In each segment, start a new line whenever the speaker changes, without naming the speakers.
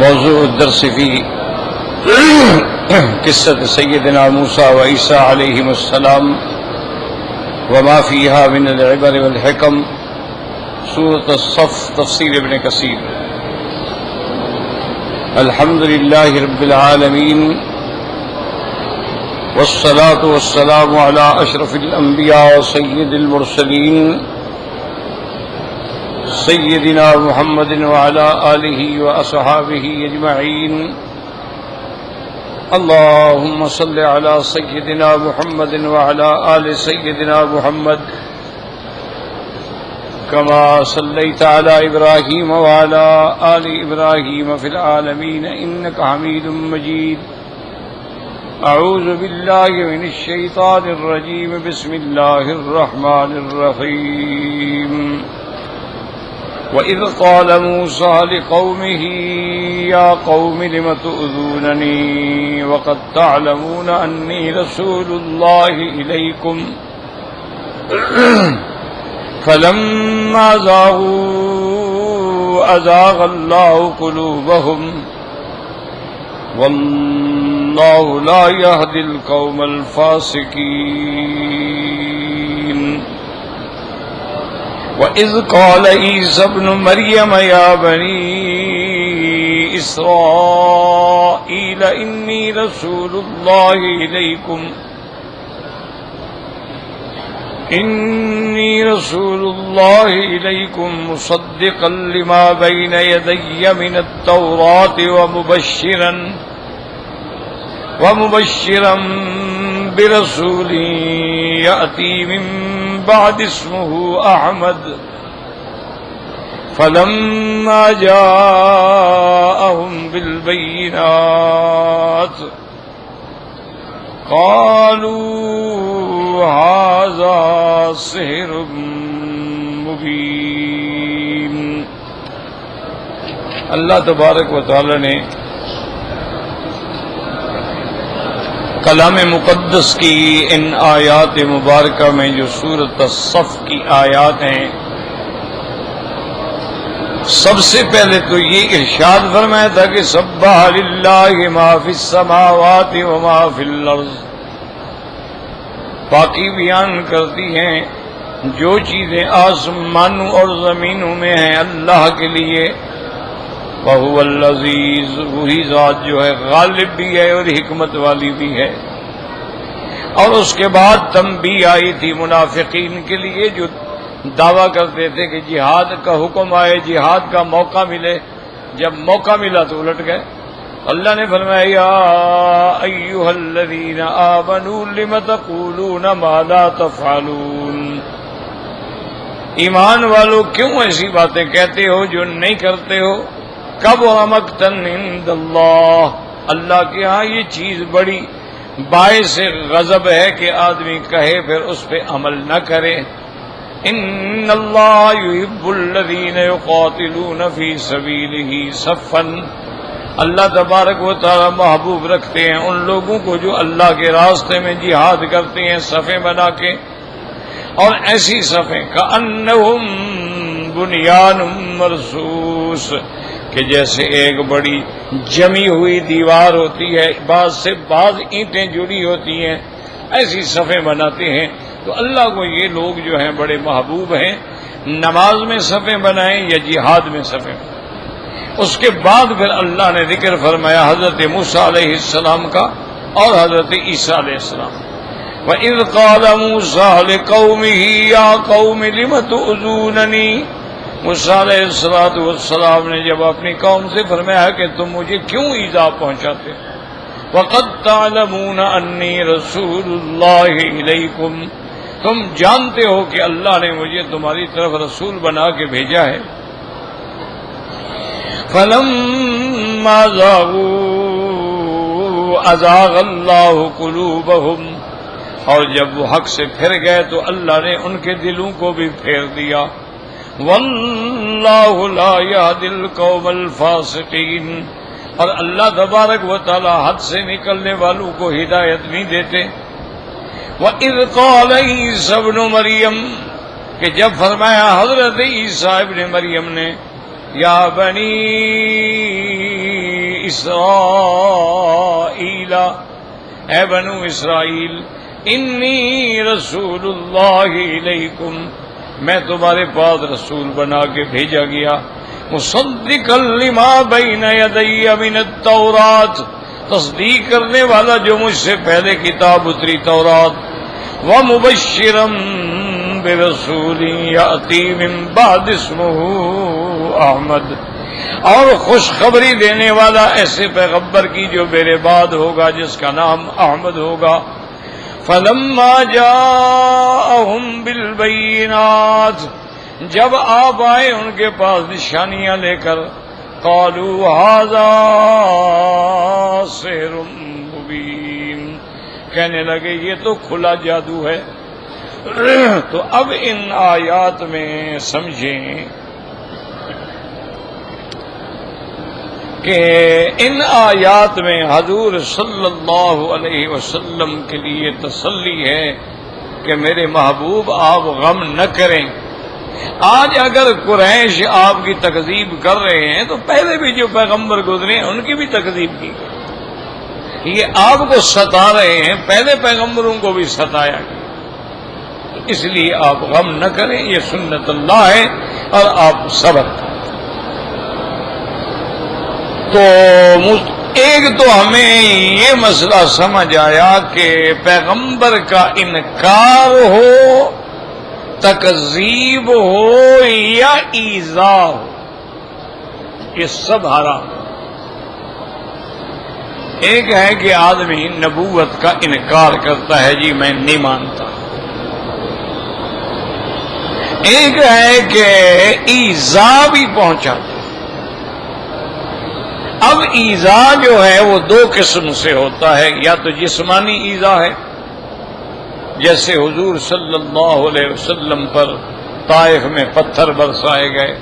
موضوع الدرس في قصة سيدنا موسى وعيسى عليهم السلام وما فيها من العبر والحكم، سورة الصف، تفسیر ابن کثیر۔ الحمد للہ رب العالمین والصلاة والسلام على اشرف الانبیاء وسید المرسلین سیدنا محمد وعلى آلہ واصحابہ اجمعین۔ اللهم صل على سيدنا محمد وعلى آل سيدنا محمد كما صليت على إبراهيم وعلى آل إبراهيم في العالمين إنك حميد مجيد۔ أعوذ بالله من الشيطان الرجيم، بسم الله الرحمن الرحيم۔ وَإِذْ قَالَ مُوسَى لِقَوْمِهِ يَا قَوْمِ لِمَ تُؤْذُونَنِي وَقَدْ تَعْلَمُونَ أَنِّي رَسُولُ اللَّهِ إِلَيْكُمْ فَلَمَّا زَاغُوا أَزَاغَ اللَّهُ قُلُوبَهُمْ وَاللَّهُ لَا يَهْدِي الْقَوْمَ الْفَاسِقِينَ۔ وَإِذْ قَالَ عِيسَى ابْنُ مَرْيَمَ يَا بَنِي إِسْرَائِيلَ إِنِّي رَسُولُ اللَّهِ إِلَيْكُمْ مُصَدِّقًا لِمَا بَيْنَ يَدَيَّ مِنَ التَّوْرَاةِ وَمُبَشِّرًا بِرَسُولٍ يَأْتِي مِن بعد اسمه أحمد فلما جاءهم بالبينات قالوا هذا سحر مبين۔ اللہ تبارک و تعالی نے کلام مقدس کی ان آیات مبارکہ میں جو سورۃ الصف کی آیات ہیں، سب سے پہلے تو یہ ارشاد فرمایا تھا کہ سبح للہ ما فی السماوات وما فی الارض، باقی بیان کرتی ہیں جو چیزیں آسمانوں اور زمینوں میں ہیں اللہ کے لیے۔ وَهُوَ الْعَزِيزُ، وہی ذات جو ہے غالب بھی ہے اور حکمت والی بھی ہے۔ اور اس کے بعد تنبیہ آئی تھی منافقین کے لیے جو دعویٰ کرتے تھے کہ جہاد کا حکم آئے، جہاد کا موقع ملے، جب موقع ملا تو الٹ گئے۔ اللہ نے فرمایا یا ایھا الذین آمنوا لم تقولون ما لا تفعلون، ایمان والو کیوں ایسی باتیں کہتے ہو جو نہیں کرتے ہو؟ کبر مقتا عند اللہ، اللہ کے ہاں یہ چیز بڑی باعث غضب ہے کہ آدمی کہے پھر اس پہ عمل نہ کرے۔ ان اللہ یحب الذین یقاتلون فی سبیلہ صفا، اللہ تبارک و تعالی محبوب رکھتے ہیں ان لوگوں کو جو اللہ کے راستے میں جہاد کرتے ہیں صفیں بنا کے، اور ایسی صفیں کأنہم بنیان مرصوص، کہ جیسے ایک بڑی جمی ہوئی دیوار ہوتی ہے، بعض سے بعض اینٹیں جڑی ہوتی ہیں، ایسی صفیں بناتے ہیں۔ تو اللہ کو یہ لوگ جو ہیں بڑے محبوب ہیں، نماز میں صفیں بنائیں یا جہاد میں صفیں۔ اس کے بعد پھر اللہ نے ذکر فرمایا حضرت موسیٰ علیہ السلام کا اور حضرت عیسیٰ علیہ السلام۔ وَإِذْ قَالَ مُوسَىٰ لِقَوْمِهِ يَا قَوْمِ لِمَ تُؤْذُونَنِي، موسیٰ علیہ السلام نے جب اپنی قوم سے فرمایا کہ تم مجھے کیوں ایذا پہنچاتے، وَقَدْ تَعْلَمُونَ أَنِّي رَسُولُ اللَّهِ إِلَيْكُمْ، تم جانتے ہو کہ اللہ نے مجھے تمہاری طرف رسول بنا کے بھیجا ہے۔ فَلَمَّا زَاغُوا أَزَاغَ اللَّهُ قُلُوبَهُمْ، اور جب وہ حق سے پھر گئے تو اللہ نے ان کے دلوں کو بھی پھیر دیا۔ واللہ لا یہدی القوم الفاسقین، اور اللہ تبارک و تعالی حد سے نکلنے والوں کو ہدایت نہیں دیتے۔ وَإِذْ قَالَ عِيسَى ابْنُ مَرْيَمَ، کہ جب فرمایا حضرت عیسیٰ ابن مریم نے یا بنی اسرائیل، اے بنو اسرائیل، انی رسول اللہ علیکم، میں تمہارے پاس رسول بنا کے بھیجا گیا، مصدقا لما بین یدی من التورات، تصدیق کرنے والا جو مجھ سے پہلے کتاب اتری تورات، ومبشرا برسول یاتی من بعد اسمہ احمد، اور خوشخبری دینے والا ایسے پیغمبر کی جو میرے بعد ہوگا جس کا نام احمد ہوگا۔ فلما جاءہم بالبینات، جب آپ آئے ان کے پاس نشانیاں لے کر، قالوا ھذا سحر مبین، کہنے لگے یہ تو کھلا جادو ہے۔ تو اب ان آیات میں سمجھیں کہ ان آیات میں حضور صلی اللہ علیہ وسلم کے لیے تسلی ہے کہ میرے محبوب آپ غم نہ کریں۔ آج اگر قریش آپ کی تکذیب کر رہے ہیں تو پہلے بھی جو پیغمبر گزرے ہیں ان کی بھی تکذیب کی گئی، یہ آپ کو ستا رہے ہیں، پہلے پیغمبروں کو بھی ستایا گیا، اس لیے آپ غم نہ کریں، یہ سنت اللہ ہے اور آپ صبر کریں۔ تو ایک تو ہمیں یہ مسئلہ سمجھ آیا کہ پیغمبر کا انکار ہو، تکذیب ہو یا ایذا ہو، یہ سب حرام۔ ایک ہے کہ آدمی نبوت کا انکار کرتا ہے، جی میں نہیں مانتا، ایک ہے کہ ایذا بھی پہنچاتا۔ اب ایذا جو ہے وہ دو قسم سے ہوتا ہے، یا تو جسمانی ایذا ہے، جیسے حضور صلی اللہ علیہ وسلم پر طائف میں پتھر برسائے گئے،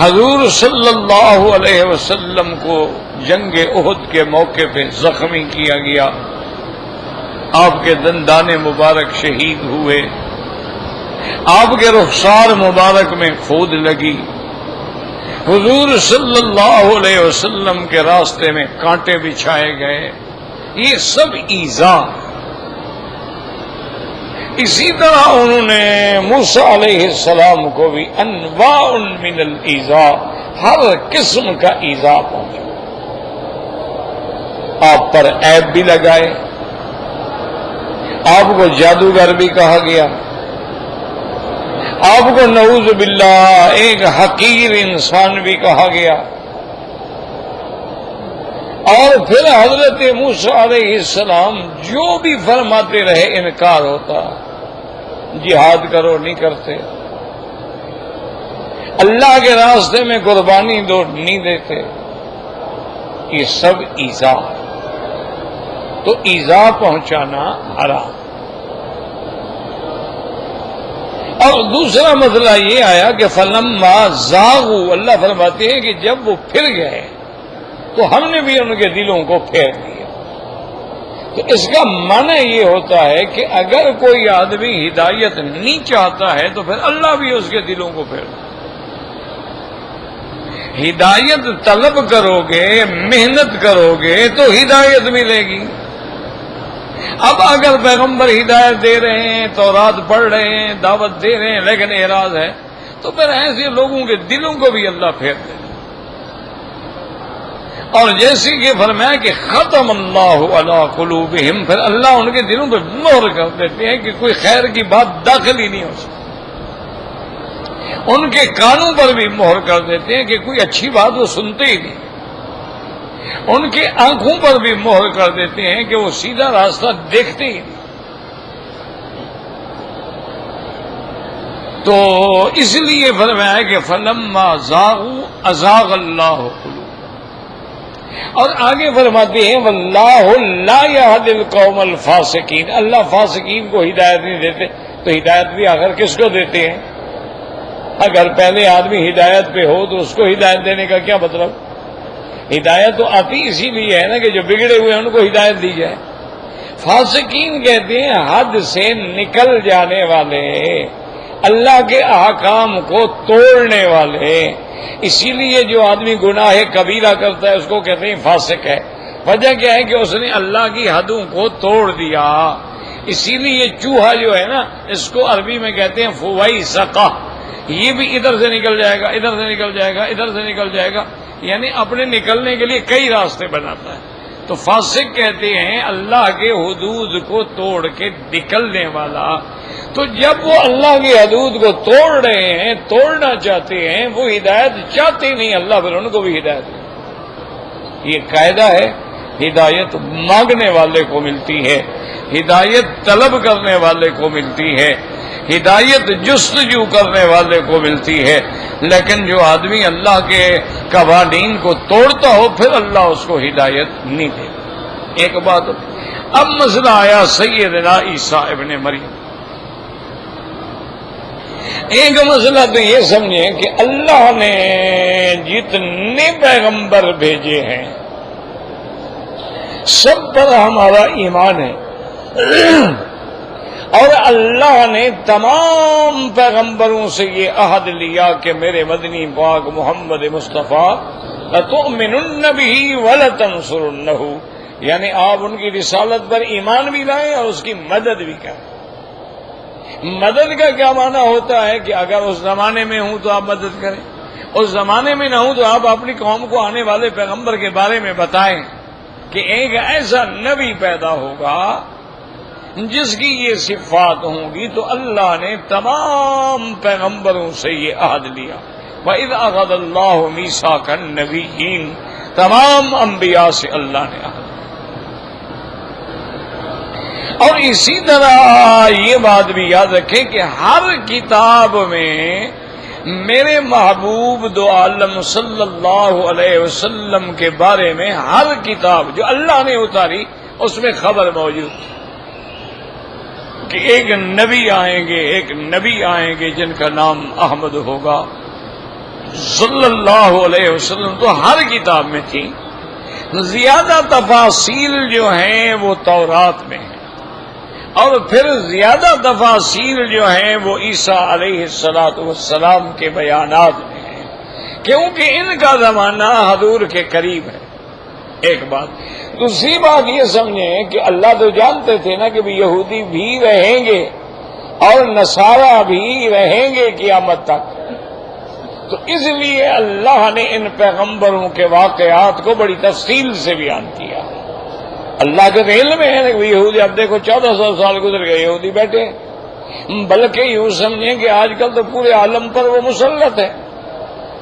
حضور صلی اللہ علیہ وسلم کو جنگ احد کے موقع پہ زخمی کیا گیا، آپ کے دندان مبارک شہید ہوئے، آپ کے رخسار مبارک میں کھود لگی، حضور صلی اللہ علیہ وسلم کے راستے میں کانٹے بچھائے گئے، یہ سب ایذا۔ اسی طرح انہوں نے موسیٰ علیہ السلام کو بھی انواع من الایذا، ہر قسم کا ایذا پہنچا، آپ پر عیب بھی لگائے، آپ کو جادوگر بھی کہا گیا، آپ کو نعوذ باللہ ایک حقیر انسان بھی کہا گیا، اور پھر حضرت موسیٰ علیہ السلام جو بھی فرماتے رہے انکار ہوتا، جہاد کرو نہیں کرتے، اللہ کے راستے میں قربانی دو نہیں دیتے، یہ سب ایذا۔ تو ایذا پہنچانا حرام۔ اور دوسرا مسئلہ یہ آیا کہ فلما زاغوا، اللہ فرماتے ہیں کہ جب وہ پھر گئے تو ہم نے بھی ان کے دلوں کو پھیر دیا۔ تو اس کا معنی یہ ہوتا ہے کہ اگر کوئی آدمی ہدایت نہیں چاہتا ہے تو پھر اللہ بھی اس کے دلوں کو پھیر دے۔ ہدایت طلب کرو گے، محنت کرو گے تو ہدایت ملے گی۔ اب اگر پیغمبر ہدایت دے رہے ہیں، تورات پڑھ رہے ہیں، دعوت دے رہے ہیں، لیکن اعراض ہے، تو پھر ایسے لوگوں کے دلوں کو بھی اللہ پھیر دے۔ اور جیسے کہ فرمایا کہ ختم اللہ علی قلوبہم، پھر اللہ ان کے دلوں پہ مہر کر دیتے ہیں کہ کوئی خیر کی بات داخل ہی نہیں ہو سکتی، ان کے کانوں پر بھی مہر کر دیتے ہیں کہ کوئی اچھی بات وہ سنتے ہی نہیں، ان کی آنکھوں پر بھی مہر کر دیتے ہیں کہ وہ سیدھا راستہ دیکھتے ہی نہیں۔ تو اس لیے فرمایا کہ فلما زاغوا ازاغ اللہ قلوبہم، اور آگے فرماتے ہیں واللہ لا یہدی القوم الفاسقین، اللہ فاسقین کو ہدایت نہیں دیتے، تو ہدایت بھی آخر کس کو دیتے ہیں؟ اگر پہلے آدمی ہدایت پہ ہو تو اس کو ہدایت دینے کا کیا مطلب؟ ہدایت تو آتی اسی لیے ہے نا کہ جو بگڑے ہوئے ہیں ان کو ہدایت دی جائے۔ فاسقین کہتے ہیں حد سے نکل جانے والے، اللہ کے احکام کو توڑنے والے. اسی لیے جو آدمی گناہ کبیرہ کرتا ہے اس کو کہتے ہیں فاسق ہے. وجہ کیا ہے کہ اس نے اللہ کی حدوں کو توڑ دیا. اسی لیے چوہا جو ہے نا اس کو عربی میں کہتے ہیں فویسقہ. یہ بھی ادھر سے نکل جائے گا، ادھر سے نکل جائے گا، ادھر سے نکل جائے گا، یعنی اپنے نکلنے کے لیے کئی راستے بناتا ہے. تو فاسق کہتے ہیں اللہ کے حدود کو توڑ کے نکلنے والا. تو جب وہ اللہ کی حدود کو توڑ رہے ہیں، توڑنا چاہتے ہیں، وہ ہدایت چاہتے نہیں، اللہ پھر ان کو بھی ہدایت دے. یہ قاعدہ ہے، ہدایت مانگنے والے کو ملتی ہے، ہدایت طلب کرنے والے کو ملتی ہے، ہدایت جستجو کرنے والے کو ملتی ہے. لیکن جو آدمی اللہ کے قوانین کو توڑتا ہو پھر اللہ اس کو ہدایت نہیں دے. ایک بات. اب مسئلہ آیا سیدنا عیسیٰ ابن مریم. ایک مسئلہ تو یہ سمجھیں کہ اللہ نے جتنے پیغمبر بھیجے ہیں سب پر ہمارا ایمان ہے، اور اللہ نے تمام پیغمبروں سے یہ عہد لیا کہ میرے مدنی پاک محمد مصطفیٰ لتؤمنن بہ ولتنصرنہ، یعنی آپ ان کی رسالت پر ایمان بھی لائیں اور اس کی مدد بھی کریں. مدد کا کیا معنی ہوتا ہے کہ اگر اس زمانے میں ہوں تو آپ مدد کریں، اس زمانے میں نہ ہوں تو آپ اپنی قوم کو آنے والے پیغمبر کے بارے میں بتائیں کہ ایک ایسا نبی پیدا ہوگا جس کی یہ صفات ہوں گی. تو اللہ نے تمام پیغمبروں سے یہ عہد لیا. وَإِذْ أَخَذَ اللَّهُ مِيثَاقَ النَّبِيِّينَ، تمام انبیاء سے اللہ نے عہد. اور اسی طرح یہ بات بھی یاد رکھیں کہ ہر کتاب میں میرے محبوب دو عالم صلی اللہ علیہ وسلم کے بارے میں ہر کتاب جو اللہ نے اتاری اس میں خبر موجود کہ ایک نبی آئیں گے، ایک نبی آئیں گے جن کا نام احمد ہوگا صلی اللہ علیہ وسلم. تو ہر کتاب میں تھی. زیادہ تفاصیل جو ہیں وہ تورات میں ہیں، اور پھر زیادہ تفاصیل جو ہیں وہ عیسیٰ علیہ السلام کے بیانات میں ہیں، کیونکہ ان کا زمانہ حضور کے قریب ہے. ایک بات. دوسری بات یہ سمجھیں کہ اللہ تو جانتے تھے نا کہ یہودی بھی رہیں گے اور نصارہ بھی رہیں گے قیامت تک. تو اس لیے اللہ نے ان پیغمبروں کے واقعات کو بڑی تفصیل سے بیان کیا. اللہ کے علم میں ہے کہ یہودی، اب دیکھو 1400 سال گزر گئے یہودی بیٹھے. بلکہ یوں سمجھیں کہ آج کل تو پورے عالم پر وہ مسلط ہے.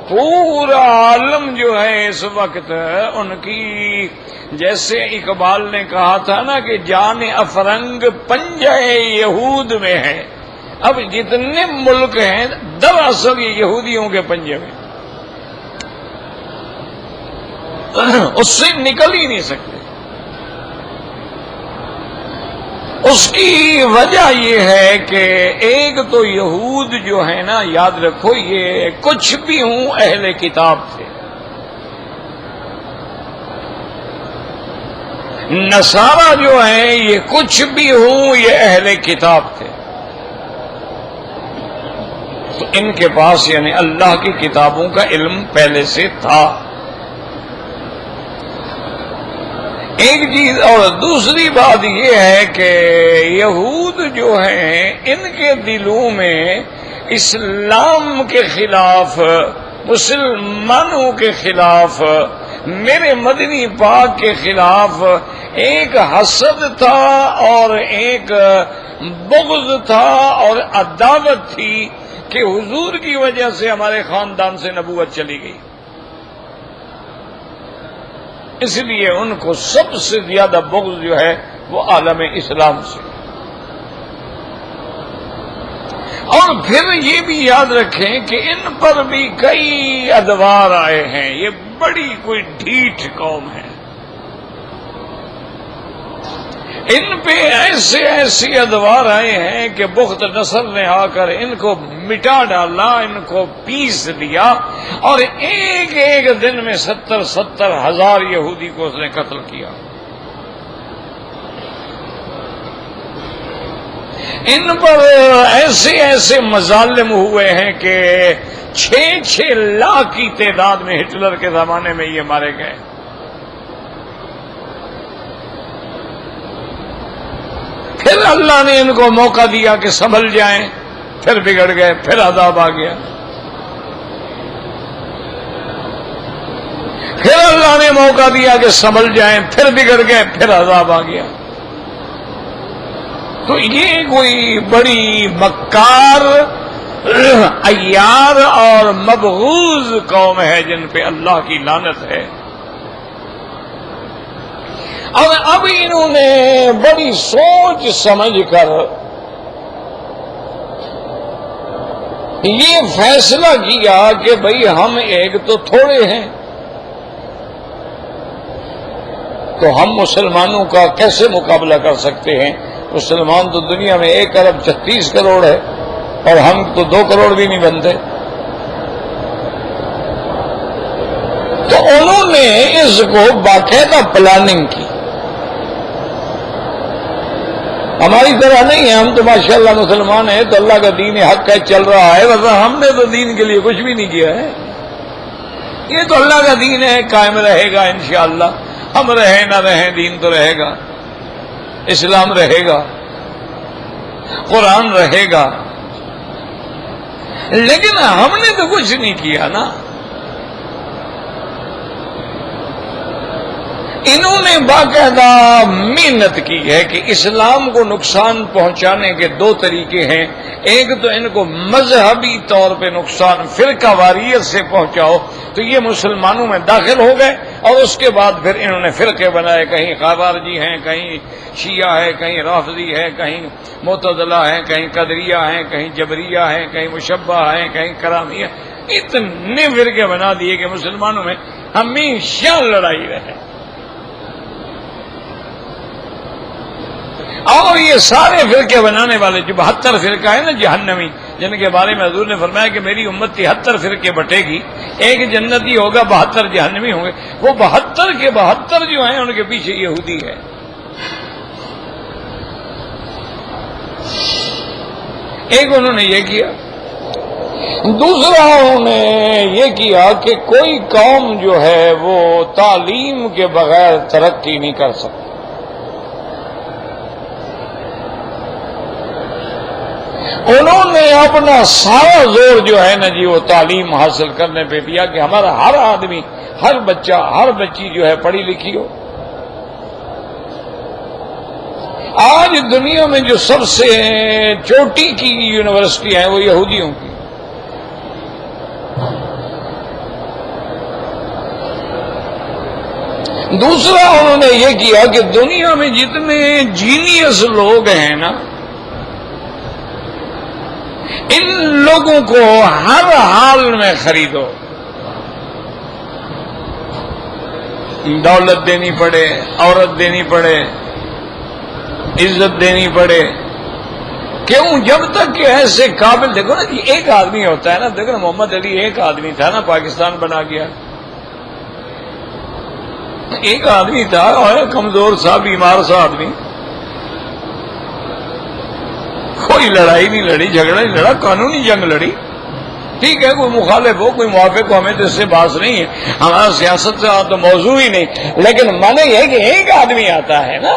پورا عالم جو ہے اس وقت ان کی، جیسے اقبال نے کہا تھا نا کہ جان افرنگ پنجہ یہود میں ہے. اب جتنے ملک ہیں دراصل یہ یہودیوں کے پنجے میں، اس سے نکل ہی نہیں سکتے. اس کی وجہ یہ ہے کہ ایک تو یہود جو ہے نا، یاد رکھو یہ کچھ بھی ہوں اہل کتاب تھے. نصارہ جو ہیں یہ کچھ بھی ہوں یہ اہل کتاب تھے. تو ان کے پاس یعنی اللہ کی کتابوں کا علم پہلے سے تھا. ایک چیز. اور دوسری بات یہ ہے کہ یہود جو ہیں ان کے دلوں میں اسلام کے خلاف، مسلمانوں کے خلاف، میرے مدنی پاک کے خلاف ایک حسد تھا اور ایک بغض تھا اور عداوت تھی کہ حضور کی وجہ سے ہمارے خاندان سے نبوت چلی گئی. اس لیے ان کو سب سے زیادہ بغض جو ہے وہ عالم اسلام سے. اور پھر یہ بھی یاد رکھیں کہ ان پر بھی کئی ادوار آئے ہیں. یہ بڑی کوئی ڈھیٹ قوم ہے. ان پہ ایسے ایسے ادوار آئے ہیں کہ بخت نصر نے آ کر ان کو مٹا ڈالا، ان کو پیس دیا، اور ایک ایک دن میں 70 ہزار یہودی کو اس نے قتل کیا. ان پر ایسے ایسے مظالم ہوئے ہیں کہ 6 لاکھ کی تعداد میں ہٹلر کے زمانے میں یہ مارے گئے. پھر اللہ نے ان کو موقع دیا کہ سنبھل جائیں، پھر بگڑ گئے، پھر عذاب آ گیا. پھر اللہ نے موقع دیا کہ سنبھل جائیں، پھر بگڑ گئے، پھر عذاب آ گیا. تو یہ کوئی بڑی مکار، عیار اور مبغوض قوم ہے جن پہ اللہ کی لعنت ہے. اب انہوں نے بڑی سوچ سمجھ کر یہ فیصلہ کیا کہ بھئی ہم ایک تو تھوڑے ہیں، تو ہم مسلمانوں کا کیسے مقابلہ کر سکتے ہیں؟ مسلمان تو دنیا میں 1 ارب 36 کروڑ ہے اور ہم تو 2 کروڑ بھی نہیں بنتے. تو انہوں نے اس کو باقاعدہ پلاننگ کی. ہماری طرح نہیں ہے، ہم تو ماشاءاللہ مسلمان ہیں تو اللہ کا دین حق ہے، چل رہا ہے، ورنہ ہم نے تو دین کے لیے کچھ بھی نہیں کیا ہے. یہ تو اللہ کا دین ہے، قائم رہے گا انشاءاللہ. ہم رہیں نہ رہیں دین تو رہے گا، اسلام رہے گا، قرآن رہے گا. لیکن ہم نے تو کچھ نہیں کیا نا. انہوں نے باقاعدہ محنت کی ہے کہ اسلام کو نقصان پہنچانے کے 2 طریقے ہیں. ایک تو ان کو مذہبی طور پہ نقصان فرقہ واریت سے پہنچاؤ، تو یہ مسلمانوں میں داخل ہو گئے اور اس کے بعد پھر انہوں نے فرقے بنائے. کہیں خوارجی ہیں، کہیں شیعہ ہے، کہیں رافضی ہے، کہیں معتزلہ ہیں، کہیں قدریہ ہیں، کہیں جبریہ ہیں، کہیں مشبہ ہیں، کہیں کرامیہ. اتنے فرقے بنا دیے کہ مسلمانوں میں ہمیشہ لڑائی رہے. اور یہ سارے فرقے بنانے والے جو 72 فرقہ ہے نا جہنمی، جن کے بارے میں حضور نے فرمایا کہ میری امت 73 فرقے بٹے گی، 1 جنتی ہوگا، 72 جہنمی ہوں گے. وہ 72 کے 72 جو ہیں ان کے پیچھے یہودی ہے. ایک انہوں نے یہ کیا. دوسرا انہوں نے یہ کیا کہ کوئی قوم جو ہے وہ تعلیم کے بغیر ترقی نہیں کر سکتی. انہوں نے اپنا سارا زور جو ہے نا جی وہ تعلیم حاصل کرنے پہ دیا کہ ہمارا ہر آدمی، ہر بچہ، ہر بچی جو ہے پڑھی لکھی ہو. آج دنیا میں جو سب سے چوٹی کی یونیورسٹی ہیں وہ یہودیوں کی. دوسرا انہوں نے یہ کیا کہ دنیا میں جتنے جینیس لوگ ہیں نا، ان لوگوں کو ہر حال میں خریدو. دولت دینی پڑے، عورت دینی پڑے، عزت دینی پڑے. کیوں؟ جب تک کہ ایسے قابل، دیکھو نا جی، ایک آدمی ہوتا ہے نا، دیکھو نا محمد علی ایک آدمی تھا نا، پاکستان بنا گیا. ایک آدمی تھا اور کمزور سا، بیمار سا آدمی. کوئی لڑائی نہیں لڑی، جھگڑا نہیں لڑا، قانونی جنگ لڑی. ٹھیک ہے، کوئی مخالف ہو، کوئی موافق ہو، ہمیں تو اس سے باس نہیں ہے، ہمارا سیاست سے تو موضوع ہی نہیں. لیکن مانے یہ کہ ایک آدمی آتا ہے نا،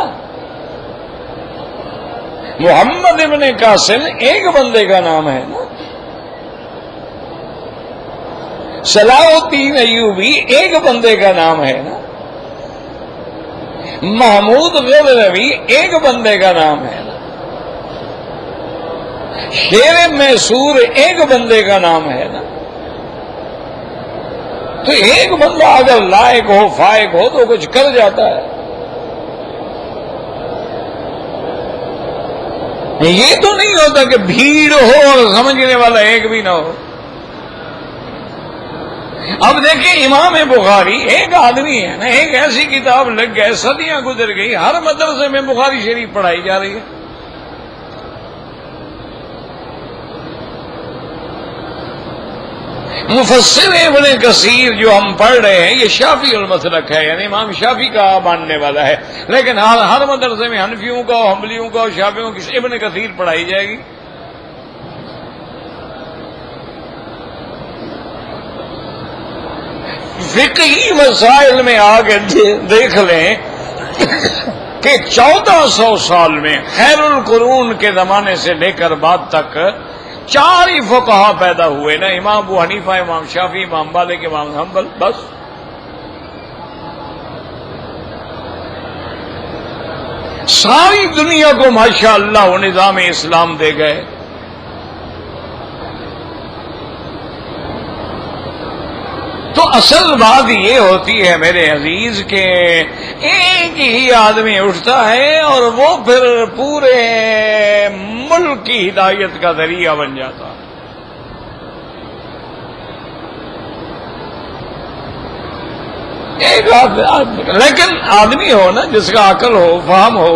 محمد ابن قاسم ایک بندے کا نام ہے نا، صلاح الدین ایوبی ایک بندے کا نام ہے نا، محمود غزنوی ایک بندے کا نام ہے نا، شیر میسور ایک بندے کا نام ہے نا. تو ایک بندہ اگر لائق ہو، فائق ہو تو کچھ کر جاتا ہے. یہ تو نہیں ہوتا کہ بھیڑ ہو اور سمجھنے والا ایک بھی نہ ہو. اب دیکھیں امام بخاری ایک آدمی ہے نا، ایک ایسی کتاب لگ گئے، صدیاں گزر گئی، ہر مدرسے میں بخاری شریف پڑھائی جا رہی ہے. مفسر ابن کثیر جو ہم پڑھ رہے ہیں یہ شافعی المسلک ہے، یعنی امام شافعی کا ماننے والا ہے، لیکن ہر مدرسے میں حنفیوں کا اور حنبلیوں کا اور شافعیوں کی ابن کثیر پڑھائی جائے گی۔ فقہی مسائل میں آگے دیکھ لیں کہ 1400 سال میں خیر القرون کے زمانے سے لے کر بعد تک 4 ہی فقہا پیدا ہوئے نا، امام ابو حنیفہ، امام شافعی، امام مالک، امام حنبل، بس۔ ساری دنیا کو ماشاءاللہ وہ نظام اسلام دے گئے۔ تو اصل بات یہ ہوتی ہے میرے عزیز کہ ایک ہی آدمی اٹھتا ہے اور وہ پھر پورے ملک کی ہدایت کا ذریعہ بن جاتا ہے۔ ایک لیکن آدمی ہو نا جس کا عقل ہو، فہم ہو،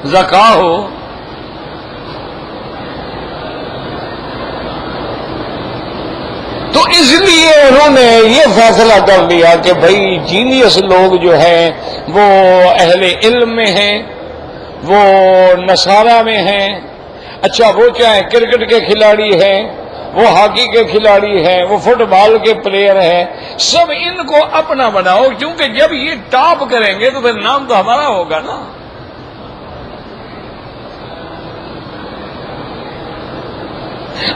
ذکا ہو، تو اس لیے انہوں نے یہ فیصلہ کر لیا کہ بھئی جینیس لوگ جو ہیں وہ اہل علم میں ہیں، وہ نصارہ میں ہیں، اچھا وہ چاہے کرکٹ کے کھلاڑی ہیں، وہ ہاکی کے کھلاڑی ہیں، وہ فٹ بال کے پلیئر ہیں، سب ان کو اپنا بناؤ، کیونکہ جب یہ ٹاپ کریں گے تو پھر نام تو ہمارا ہوگا نا۔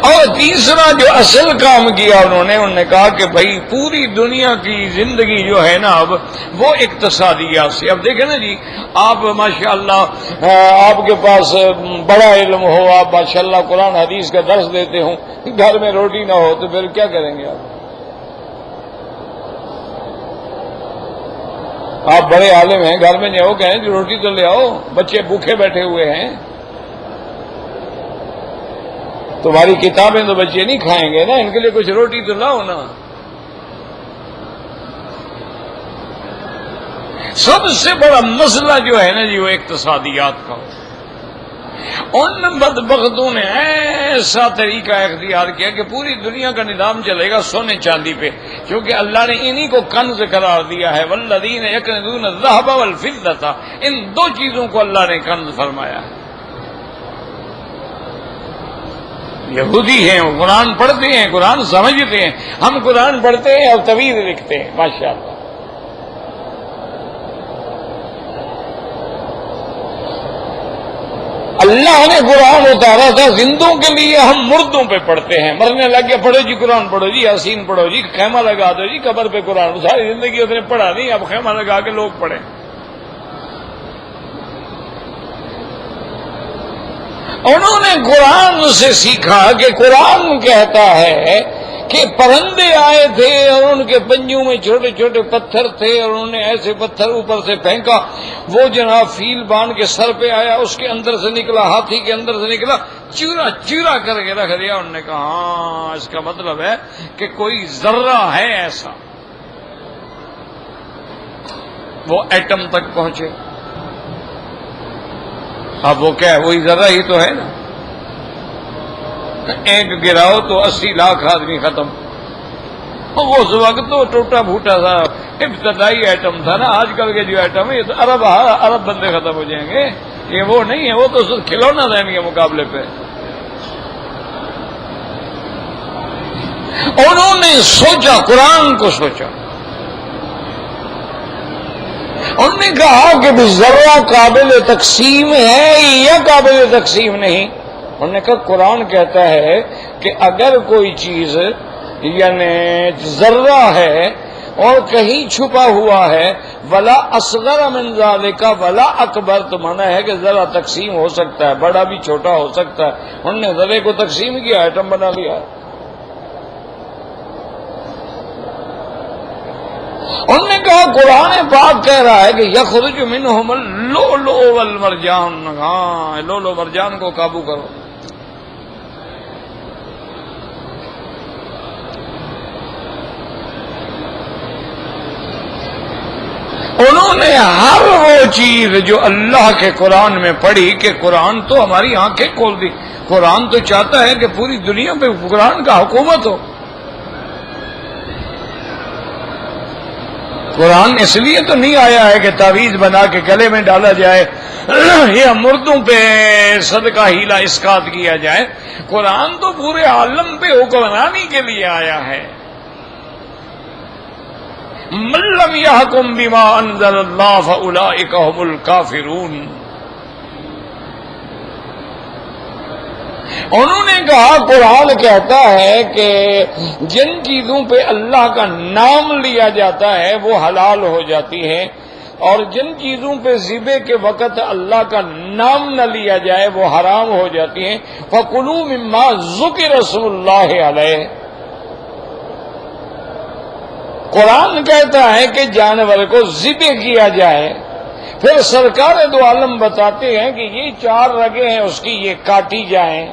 اور تیسرا جو اصل کام کیا انہوں نے کہا کہ بھائی پوری دنیا کی زندگی جو ہے نا اب وہ اقتصادیات سے، اب دیکھیں نا جی، آپ ماشاءاللہ آپ کے پاس بڑا علم ہو، آپ ماشاءاللہ قرآن حدیث کا درس دیتے ہوں، گھر میں روٹی نہ ہو تو پھر کیا کریں گے آپ بڑے عالم ہیں، گھر میں نہیں ہو کہیں روٹی تو لے آؤ، بچے بھوکے بیٹھے ہوئے ہیں، تمہاری کتابیں تو بچے نہیں کھائیں گے نا، ان کے لیے کچھ روٹی تو لاؤ نا۔ سب سے بڑا مسئلہ جو ہے نا جی وہ اقتصادیات کا۔ ان بدبختوں نے ایسا طریقہ اختیار کیا کہ پوری دنیا کا نظام چلے گا سونے چاندی پہ، کیونکہ اللہ نے انہی کو کنز قرار دیا ہے، والذین یکنزون الذھب والفضة، ان 2 چیزوں کو اللہ نے کنز فرمایا ہے۔ یہودی ہیں، وہ قرآن پڑھتے ہیں، قرآن سمجھتے ہیں، ہم قرآن پڑھتے ہیں اور طویل لکھتے ہیں ماشاءاللہ۔ اللہ نے قرآن اتارا تھا زندوں کے لیے، ہم مردوں پہ پڑھتے ہیں، مرنے لگے پڑھو جی قرآن پڑھو جی، یاسین پڑھو جی، خیمہ لگا دو جی قبر پہ قرآن، ساری زندگی اس نے پڑھا نہیں، اب خیمہ لگا کے لوگ پڑھیں۔ انہوں نے قرآن سے سیکھا کہ قرآن کہتا ہے کہ پرندے آئے تھے اور ان کے پنجوں میں چھوٹے چھوٹے پتھر تھے اور انہوں نے ایسے پتھر اوپر سے پھینکا، وہ جناب فیل باندھ کے سر پہ آیا، اس کے اندر سے نکلا، ہاتھی کے اندر سے نکلا، چورا چورا کر کے رکھ دیا۔ انہوں نے کہا ہاں اس کا مطلب ہے کہ کوئی ذرہ ہے ایسا، وہ ایٹم تک پہنچے۔ اب وہ کیا ہے، وہی ذرہ ہی تو ہے نا، ایک گراؤ تو 80 لاکھ آدمی ختم۔ وہ اس وقت تو ٹوٹا پھوٹا سا ابتدائی ایٹم تھا نا، آج کل کے جو ایٹم ہے یہ تو ارب بندے ختم ہو جائیں گے، یہ وہ نہیں ہے، وہ تو صرف کھلونا تھا ان کے مقابلے پہ۔ انہوں نے سوچا، قرآن کو سوچا، انہوں نے کہا کہ ذرہ قابل تقسیم ہے یا قابل تقسیم نہیں؟ انہوں نے کہا قرآن کہتا ہے کہ اگر کوئی چیز یعنی ذرہ ہے اور کہیں چھپا ہوا ہے، ولا اصغر من ذالک ولا اکبر، تو مانا ہے کہ ذرہ تقسیم ہو سکتا ہے، بڑا بھی چھوٹا ہو سکتا ہے۔ انہوں نے ذرے کو تقسیم کیا، ایٹم بنا لیا۔ انہوں نے کہا قرآن پاک کہہ رہا ہے کہ یخرج منہم اللؤلؤ والمرجان، ہاں لؤلؤ مرجان کو قابو کرو۔ انہوں نے ہر وہ چیز جو اللہ کے قرآن میں پڑھی کہ قرآن تو ہماری آنکھیں کھول دی، قرآن تو چاہتا ہے کہ پوری دنیا پہ قرآن کا حکومت ہو۔ قرآن اس لیے تو نہیں آیا ہے کہ تعویذ بنا کے گلے میں ڈالا جائے یا مردوں پہ صدقہ ہیلا اسقاط کیا جائے. قرآن تو پورے عالم پہ حکمرانی کے لیے آیا ہے. من لم يحكم بما انزل اللہ فاولئک هم الکافرون. انہوں نے کہا قرآن کہتا ہے کہ جن چیزوں پہ اللہ کا نام لیا جاتا ہے وہ حلال ہو جاتی ہے، اور جن چیزوں پہ ذبح کے وقت اللہ کا نام نہ لیا جائے وہ حرام ہو جاتی ہیں. فَكُلُوا مِمَّا ذُكِرَ اسْمُ اللَّهِ عَلَيْهِ. قرآن کہتا ہے کہ جانور کو ذبح کیا جائے. پھر سرکار دو عالم بتاتے ہیں کہ یہ 4 رگیں ہیں اس کی، یہ کاٹی جائیں.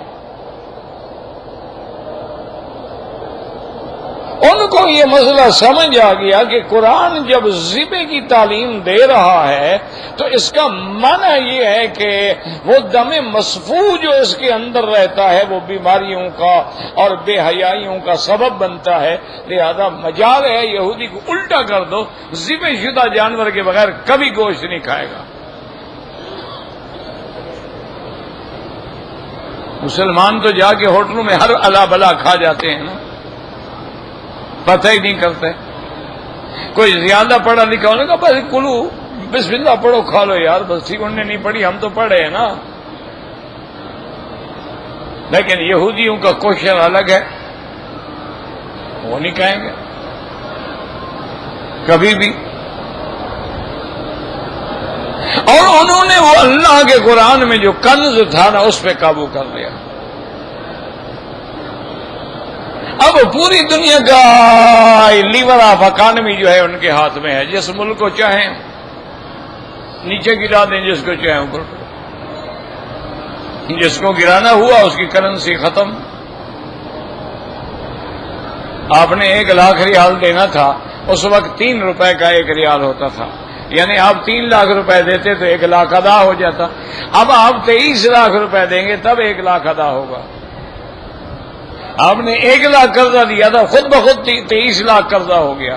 ان کو یہ مسئلہ سمجھ آ گیا کہ قرآن جب ذبح کی تعلیم دے رہا ہے تو اس کا معنی یہ ہے کہ وہ دم مسفوح جو اس کے اندر رہتا ہے وہ بیماریوں کا اور بے حیائیوں کا سبب بنتا ہے. لہذا مجال ہے یہودی کو الٹا کر دو، ذبح شدہ جانور کے بغیر کبھی گوشت نہیں کھائے گا. مسلمان تو جا کے ہوٹلوں میں ہر الا بلا کھا جاتے ہیں نا، پتہ ہی نہیں کرتے. کوئی زیادہ پڑھا لکھا ہونے کا بس کلو بسم اللہ پڑھو کھا لو یار، بس ٹھیک. انہوں نے نہیں پڑھی، ہم تو پڑھے ہیں نا. لیکن یہودیوں کا کوشچن الگ ہے، وہ نہیں کہیں گے کبھی بھی. اور انہوں نے وہ اللہ کے قرآن میں جو کنز تھا نا اس پہ قابو کر لیا. اب پوری دنیا کا لیور آف اکانومی جو ہے ان کے ہاتھ میں ہے. جس ملک کو چاہیں نیچے گرا دیں، جس کو چاہیں اوپر. جس کو گرانا ہوا اس کی کرنسی ختم. آپ نے 1 لاکھ ریال دینا تھا، اس وقت 3 روپے کا 1 ریال ہوتا تھا، یعنی آپ 3 لاکھ روپے دیتے تو 1 لاکھ ادا ہو جاتا. اب آپ 23 لاکھ روپے دیں گے تب 1 لاکھ ادا ہوگا. آپ نے 1 لاکھ قرضہ دیا تھا، خود بخود 23 لاکھ قرضہ ہو گیا.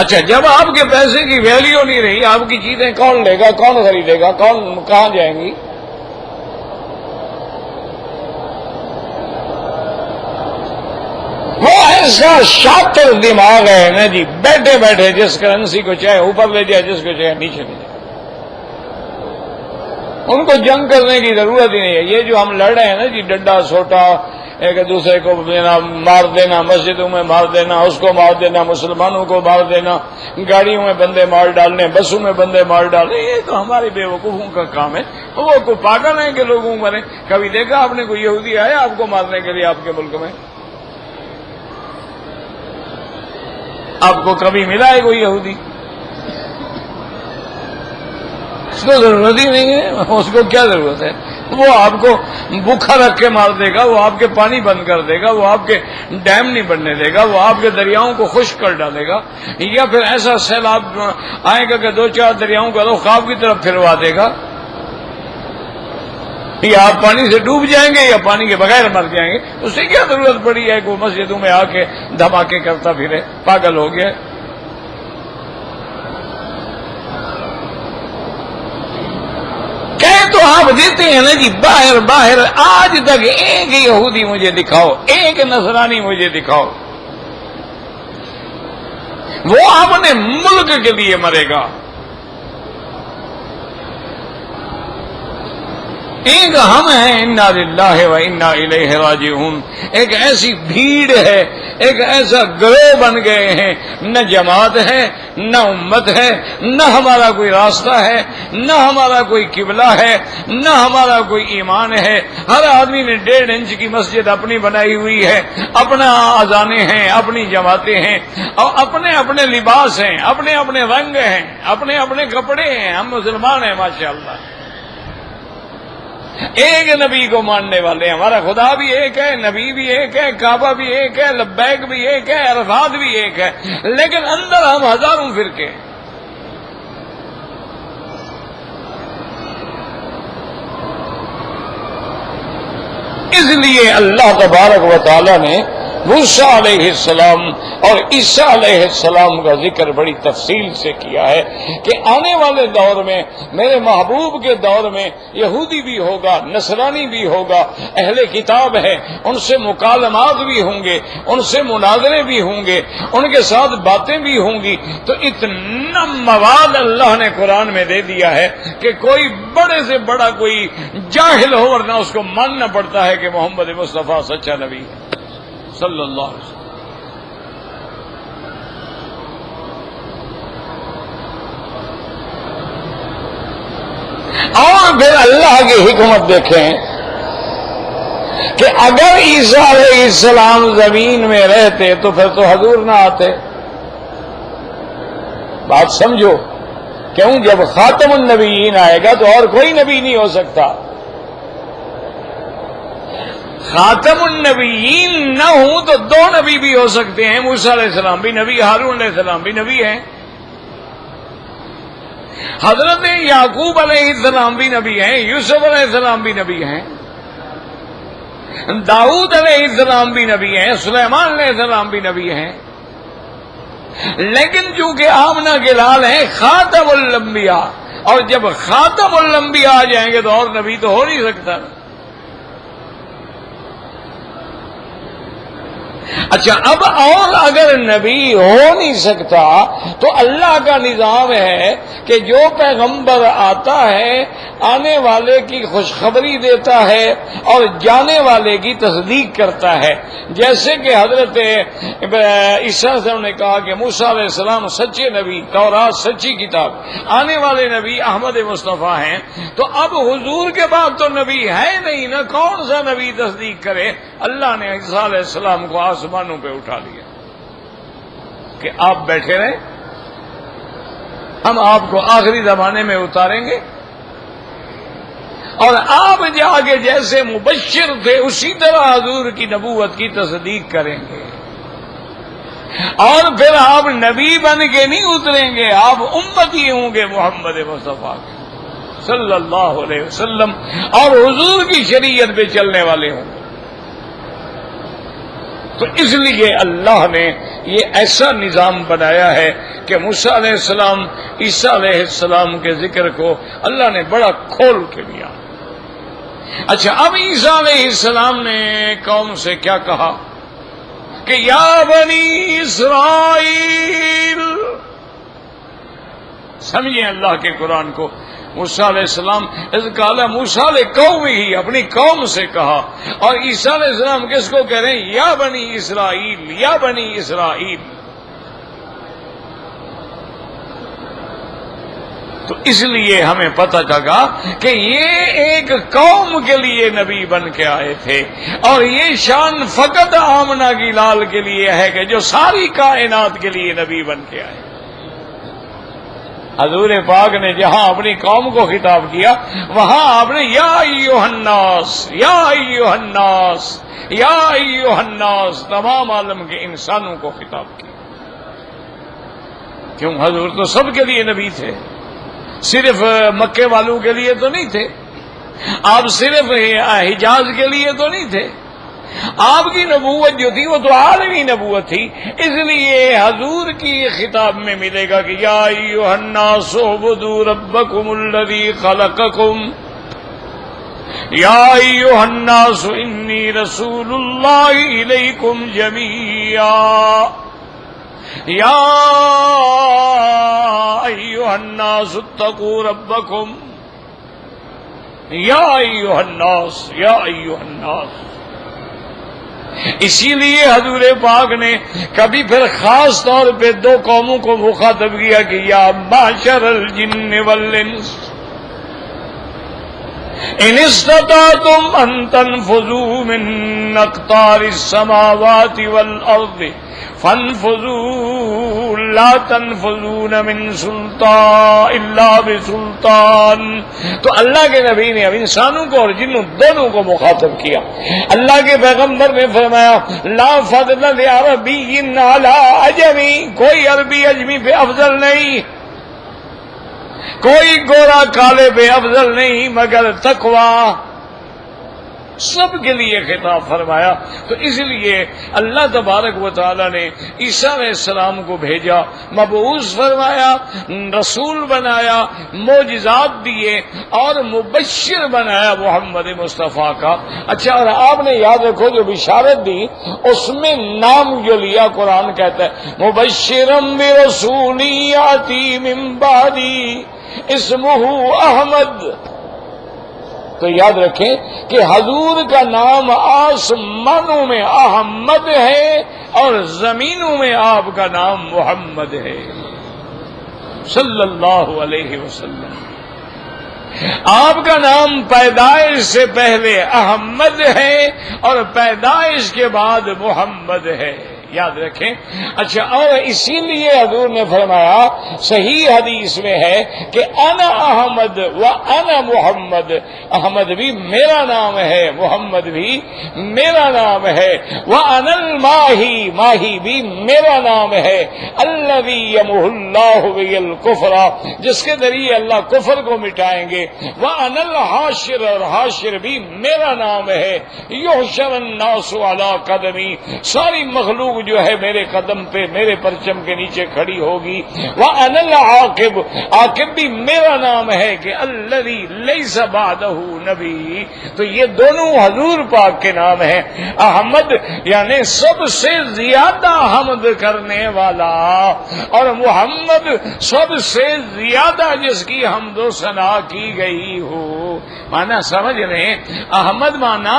اچھا، جب آپ کے پیسے کی ویلیو نہیں رہی، آپ کی چیزیں کون لے گا، کون خریدے گا، کون کہاں جائیں گی؟ وہ ایسا شاطر دماغ ہے نا جی، بیٹھے بیٹھے جس کرنسی کو چاہے اوپر لے جائے، جس کو چاہے نیچے لے جائے. ان کو جنگ کرنے کی ضرورت ہی نہیں ہے. یہ جو ہم لڑ رہے ہیں نا جی، ڈنڈا سوٹا، ایک دوسرے کو مار دینا، مسجدوں میں مار دینا، اس کو مار دینا، مسلمانوں کو مار دینا، گاڑیوں میں بندے مار ڈالنے، بسوں میں بندے مار ڈالنے، یہ تو ہمارے بے وقوفوں کا کام ہے. وہ کوئی پاگل ہیں کہ لوگوں مرے. کبھی دیکھا آپ نے کوئی یہودی آیا آپ کو مارنے کے لیے آپ کے ملک میں؟ آپ کو کبھی ملا ہے کوئی یہودی؟ اس کو ضرورت ہی نہیں ہے. اس کو کیا ضرورت ہے؟ وہ آپ کو بھوکھا رکھ کے مار دے گا، وہ آپ کے پانی بند کر دے گا، وہ آپ کے ڈیم نہیں بننے دے گا، وہ آپ کے دریاؤں کو خشک کر ڈالے گا، یا پھر ایسا سیلاب آئے گا کہ 2-4 دریاؤں کا رخ آپ کی طرف پھروا دے گا. یا آپ پانی سے ڈوب جائیں گے یا پانی کے بغیر مر جائیں گے. اس سے کیا ضرورت پڑی ہے کہ وہ مسجدوں میں آ کے دھماکے کرتا پھرے؟ پاگل ہو گیا. کہہ تو آپ دیتے ہیں نا جی، باہر باہر. آج تک ایک یہودی مجھے دکھاؤ، ایک نصرانی مجھے دکھاؤ وہ اپنے ملک کے لیے مرے گا. ایک ہم ہیں انا للہ و انا الیہ راجعون. ایک ایسی بھیڑ ہے، ایک ایسا گروہ بن گئے ہیں، نہ جماعت ہے، نہ امت ہے، نہ ہمارا کوئی راستہ ہے، نہ ہمارا کوئی قبلہ ہے، نہ ہمارا کوئی ایمان ہے. ہر آدمی نے 1.5 انچ کی مسجد اپنی بنائی ہوئی ہے، اپنا اذانیں ہیں، اپنی جماعتیں ہیں، اور اپنے اپنے لباس ہیں، اپنے اپنے رنگ ہیں، اپنے اپنے کپڑے ہیں. ہم مسلمان ہیں ماشاءاللہ، ایک نبی کو ماننے والے. ہمارا خدا بھی ایک ہے، نبی بھی ایک ہے، کعبہ بھی ایک ہے، لبیک بھی ایک ہے، عرفات بھی ایک ہے، لیکن اندر ہم ہزاروں فرقے. اس لیے اللہ تبارک و تعالی نے موسیٰ علیہ السلام اور عیسیٰ علیہ السلام کا ذکر بڑی تفصیل سے کیا ہے کہ آنے والے دور میں میرے محبوب کے دور میں یہودی بھی ہوگا، نصرانی بھی ہوگا، اہل کتاب ہے، ان سے مکالمات بھی ہوں گے، ان سے مناظرے بھی ہوں گے، ان کے ساتھ باتیں بھی ہوں گی۔ تو اتنا مواد اللہ نے قرآن میں دے دیا ہے کہ کوئی بڑے سے بڑا کوئی جاہل ہو ورنہ اس کو ماننا پڑتا ہے کہ محمد مصطفیٰ سچا نبی ہے صلی اللہ علیہ وسلم۔ اور پھر اللہ کی حکمت دیکھیں کہ اگر عیسیٰ علیہ السلام زمین میں رہتے تو پھر تو حضور نہ آتے۔ بات سمجھو، کیوں؟ جب خاتم النبیین آئے گا تو اور کوئی نبی نہیں ہو سکتا۔ خاتم النبیین نہ ہوں تو دو نبی بھی ہو سکتے ہیں، موسیٰ علیہ السلام بھی نبی، ہارون علیہ السلام بھی نبی ہیں، حضرت یعقوب علیہ السلام بھی نبی ہیں، یوسف علیہ السلام بھی نبی ہیں، داؤد علیہ السلام بھی نبی ہیں، سلیمان علیہ السلام بھی نبی ہیں۔ لیکن چونکہ آمنہ کے لال ہیں خاتم الانبیاء، اور جب خاتم الانبیاء آ جائیں گے تو اور نبی تو ہو نہیں سکتا۔ اچھا، اب اور اگر نبی ہو نہیں سکتا تو اللہ کا نظام ہے کہ جو پیغمبر آتا ہے آنے والے کی خوشخبری دیتا ہے اور جانے والے کی تصدیق کرتا ہے۔ جیسے کہ حضرت عیسیٰ نے کہا کہ موسیٰ علیہ السلام سچے نبی، تورات سچی کتاب، آنے والے نبی احمد مصطفیٰ ہیں، تو اب حضور کے بعد تو نبی ہے نہیں نا، کون سا نبی تصدیق کرے؟ اللہ نے عیسیٰ علیہ السلام کو آسمانوں پہ اٹھا لیا کہ آپ بیٹھے رہیں، ہم آپ کو آخری زمانے میں اتاریں گے، اور آپ جا کے جیسے مبشر تھے اسی طرح حضور کی نبوت کی تصدیق کریں گے، اور پھر آپ نبی بن کے نہیں اتریں گے، آپ امتی ہوں گے محمد مصطفیٰ صلی اللہ علیہ وسلم، اور حضور کی شریعت پہ چلنے والے ہوں گے۔ تو اس لیے اللہ نے یہ ایسا نظام بنایا ہے کہ موسیٰ علیہ السلام، عیسیٰ علیہ السلام کے ذکر کو اللہ نے بڑا کھول کے دیا۔ اچھا، اب عیسیٰ علیہ السلام نے قوم سے کیا کہا کہ یا بنی اسرائیل، سمجھیں اللہ کے قرآن کو۔ موسیٰ علیہ السلام اذ قال موسیٰ لقومہ، اپنی قوم سے کہا، اور عیسیٰ علیہ السلام کس کو کہہ رہے ہیں؟ یا بنی اسرائیل، یا بنی اسرائیل۔ تو اس لیے ہمیں پتہ چلا کہ یہ ایک قوم کے لیے نبی بن کے آئے تھے، اور یہ شان فقط آمنہ کی لال کے لیے ہے کہ جو ساری کائنات کے لیے نبی بن کے آئے۔ حضور پاک نے جہاں اپنی قوم کو خطاب کیا وہاں آپ نے یا ایھا الناس، یا ایھا الناس، یا ایھا الناس، تمام عالم کے انسانوں کو خطاب کیا۔ کیوں؟ حضور تو سب کے لیے نبی تھے، صرف مکے والوں کے لیے تو نہیں تھے، آپ صرف حجاز کے لیے تو نہیں تھے، آپ کی نبوت جو تھی وہ تو عالمی نبوت تھی۔ اس لیے حضور کی خطاب میں ملے گا کہ یا ایھا الناس اعبدوا ربکم الذی خلقکم، یا ایھا الناس انی رسول اللہ الیکم جمیعا، یا ایھا الناس اتقوا ربکم، یا ایھا الناس، یا ایھا الناس۔ اسی لیے حضور پاک نے کبھی پھر خاص طور پہ دو قوموں کو مخاطب کیا کہ یا معشر الجن والانس ان استطعتم ان تنفذوا من اقطار السماوات والارض فانفذوا لا تنفذون من سلطان الا بسلطان۔ تو اللہ کے نبی نے اب انسانوں کو اور جنوں دونوں کو مخاطب کیا۔ اللہ کے پیغمبر نے فرمایا لا فضل لعربی علی عجمی، کوئی عربی اجمی پہ افضل نہیں، کوئی گورا کالے پہ افضل نہیں، مگر تقوی، سب کے لیے خطاب فرمایا. تو اس لیے اللہ تبارک و تعالی نے عیسیٰ علیہ السلام کو بھیجا، مبعوث فرمایا، رسول بنایا، معجزات دیے اور مبشر بنایا محمد مصطفیٰ کا. اچھا، اور آپ نے یاد رکھو جو بشارت دی اس میں نام جو لیا قرآن کہتا ہے مبشرم برسول یاتی من بعدی اسمہ احمد. تو یاد رکھیں کہ حضور کا نام آسمانوں میں احمد ہے اور زمینوں میں آپ کا نام محمد ہے صلی اللہ علیہ وسلم. آپ کا نام پیدائش سے پہلے احمد ہے اور پیدائش کے بعد محمد ہے، یاد رکھیں. اچھا، اور اسی لیے حضور نے فرمایا، صحیح حدیث میں ہے کہ انا احمد و انا محمد. احمد بھی میرا نام ہے، محمد بھی میرا نام ہے. وانا الماہی، ماہی بھی میرا نام ہے. الذی یمحو اللہ بہ الکفر، جس کے ذریعے اللہ کفر کو مٹائیں گے. وانا الحاشر، اور حاشر بھی میرا نام ہے. یحشر الناس علی قدمی، ساری مخلوق جو ہے میرے قدم پہ، میرے پرچم کے نیچے کھڑی ہوگی. وَأَنَا الْعَاقِبُ، عاقب بھی میرا نام ہے کہ الذی لیس بعدہ نبی. تو یہ دونوں حضور پاک کے نام ہیں. احمد یعنی سب سے زیادہ حمد کرنے والا، اور محمد سب سے زیادہ جس کی حمد و ثنا کی گئی ہو. مانا سمجھ رہے ہیں، احمد مانا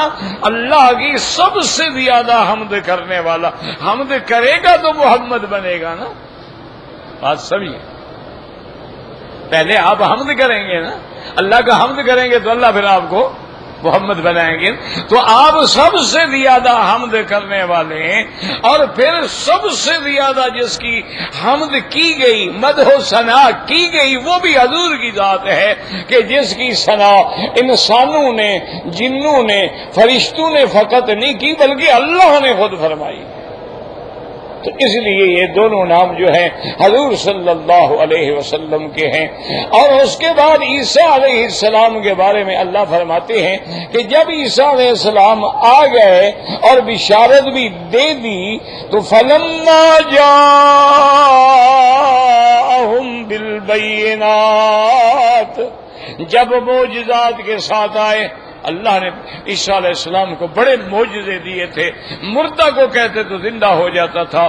اللہ کی سب سے زیادہ حمد کرنے والا. حمد کرے گا تو محمد بنے گا نا. بات سمجھے، پہلے آپ حمد کریں گے نا، اللہ کا حمد کریں گے تو اللہ پھر آپ کو محمد بنائیں گے. تو آپ سب سے زیادہ حمد کرنے والے ہیں، اور پھر سب سے زیادہ جس کی حمد کی گئی، مدح و ثنا کی گئی، وہ بھی حضور کی ذات ہے کہ جس کی ثنا انسانوں نے، جنوں نے، فرشتوں نے فقط نہیں کی بلکہ اللہ نے خود فرمائی. تو اس لیے یہ دونوں نام جو ہیں حضور صلی اللہ علیہ وسلم کے ہیں. اور اس کے بعد عیسیٰ علیہ السلام کے بارے میں اللہ فرماتے ہیں کہ جب عیسیٰ علیہ السلام آ گئے اور بشارت بھی دے دی تو فلما جاءہم بالبینات، جب معجزات کے ساتھ آئے. اللہ نے عیسیٰ علیہ السلام کو بڑے معجزے دیے تھے، مردہ کو کہتے تو زندہ ہو جاتا تھا،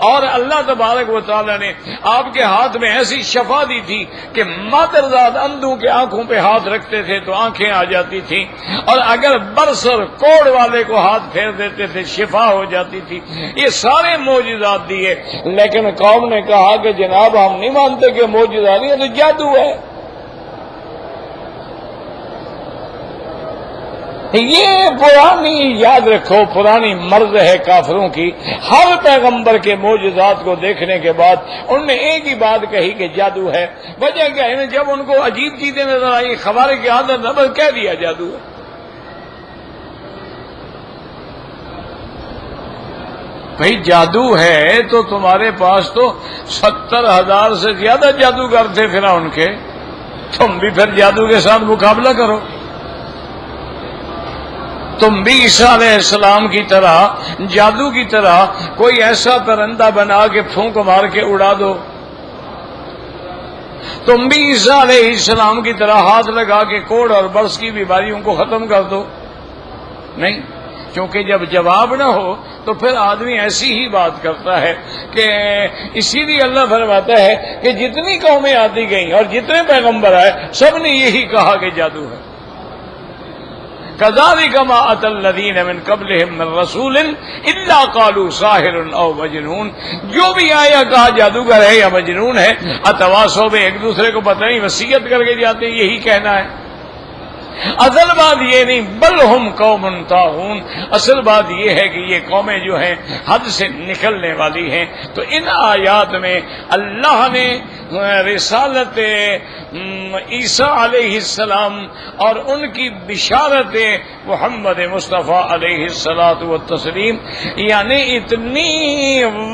اور اللہ تبارک و تعالی نے آپ کے ہاتھ میں ایسی شفا دی تھی کہ مادرزاد اندھوں کے آنکھوں پہ ہاتھ رکھتے تھے تو آنکھیں آ جاتی تھیں، اور اگر برس اور کوڑ والے کو ہاتھ پھیر دیتے تھے شفا ہو جاتی تھی. یہ سارے معجزات دیے، لیکن قوم نے کہا کہ جناب ہم نہیں مانتے کہ معجزات یہ تو جادو ہے. یہ پرانی، یاد رکھو، پرانی مرض ہے کافروں کی. ہر پیغمبر کے معجزات کو دیکھنے کے بعد انہوں نے ایک ہی بات کہی کہ جادو ہے. وجہ کیا ہے؟ جب ان کو عجیب چیزیں نظر آئی، خوارے کی عادت نہ بس کہہ دیا جادو ہے. بھئی جادو ہے تو تمہارے پاس تو 70,000 سے زیادہ جادوگر تھے فرعون کے، تم بھی پھر جادو کے ساتھ مقابلہ کرو. تم بھی عیسیٰ علیہ السلام کی طرح، جادو کی طرح کوئی ایسا پرندہ بنا کے پھونک مار کے اڑا دو. تم بھی عیسیٰ علیہ السلام کی طرح ہاتھ لگا کے کوڑ اور برس کی بیماریوں کو ختم کر دو. نہیں، کیونکہ جب جواب نہ ہو تو پھر آدمی ایسی ہی بات کرتا ہے کہ اسی لیے اللہ فرماتا ہے کہ جتنی قومیں آتی گئیں اور جتنے پیغمبر آئے سب نے یہی کہا کہ جادو ہے. كذلك ما أتى الذين من قبلهم من رسول إلا قالوا ساحر أو مجنون. جو بھی آیا کہا جادوگر ہے یا مجنون ہے. اتواصوا میں ایک دوسرے کو پتہ نہیں وصیت کر کے جاتے ہیں یہی کہنا ہے. اصل بات یہ نہیں، بل ہم قوم طاغون، اصل بات یہ ہے کہ یہ قومیں جو ہیں حد سے نکلنے والی ہیں. تو ان آیات میں اللہ نے رسالت عیسیٰ علیہ السلام اور ان کی بشارت محمد مصطفیٰ علیہ الصلاۃ والتسلیم، یعنی اتنی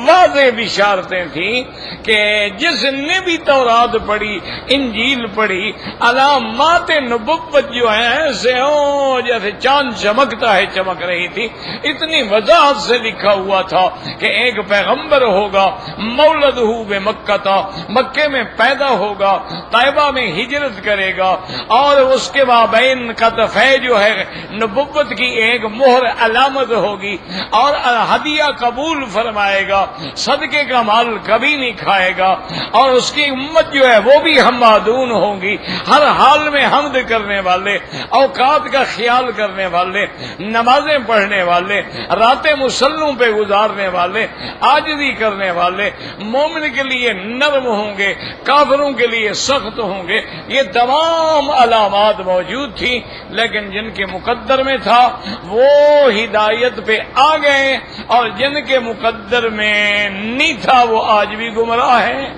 واضح بشارتیں تھیں کہ جس نے بھی تورات پڑھی، انجیل پڑھی، علامات نبوت جو ہیں ایسے ہوں جیسے چاند چمکتا ہے چمک رہی تھی، اتنی وضاحت سے لکھا ہوا تھا کہ ایک پیغمبر ہوگا، مولدہ بمکہ تھا، مکے میں پیدا ہوگا، طیبہ میں ہجرت کرے گا، اور اس کے مابین کتفے جو ہے نبوت کی ایک مہر علامت ہوگی، اور ہدیہ قبول فرمائے گا، صدقے کا مال کبھی نہیں کھائے گا، اور اس کی امت جو ہے وہ بھی حمادون ہوں گی، ہر حال میں حمد کرنے والے، اوقات کا خیال کرنے والے، نمازیں پڑھنے والے، راتیں مصلوں پہ گزارنے والے، عاجزی کرنے والے، مومن کے لیے نرم ہوں گے، کافروں کے لیے سخت ہوں گے۔ یہ تمام علامات موجود تھیں، لیکن جن کے مقدر میں تھا وہ ہدایت پہ آ گئے، اور جن کے مقدر میں نہیں تھا وہ آج بھی گمراہ ہیں۔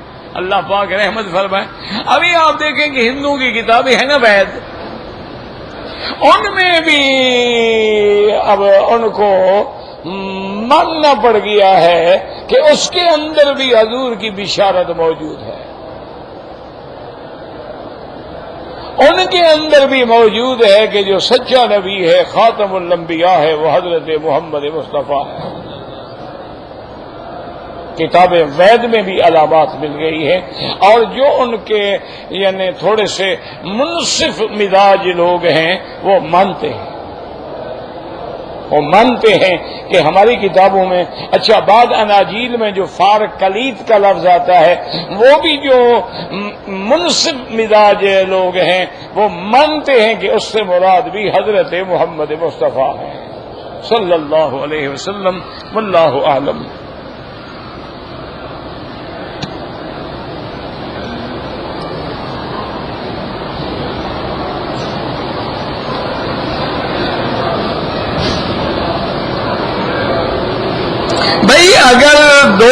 اللہ پاک رحمت فرمائے۔ ابھی آپ دیکھیں کہ ہندوؤں کی کتابیں ہیں نا وید، ان میں بھی اب ان کو ماننا پڑ گیا ہے کہ اس کے اندر بھی حضور کی بشارت موجود ہے، ان کے اندر بھی موجود ہے کہ جو سچا نبی ہے، خاتم الانبیاء ہے، وہ حضرت محمد مصطفیٰ ہے۔ کتاب وید میں بھی علامات مل گئی ہے، اور جو ان کے یعنی تھوڑے سے منصف مزاج لوگ ہیں وہ مانتے ہیں کہ ہماری کتابوں میں، اچھا بعد اناجیل میں جو فار کلیت کا لفظ آتا ہے، وہ بھی جو منصف مزاج لوگ ہیں وہ مانتے ہیں کہ اس سے مراد بھی حضرت محمد مصطفیٰ ہے صلی اللہ علیہ وسلم۔ واللہ اعلم۔ بھئی اگر دو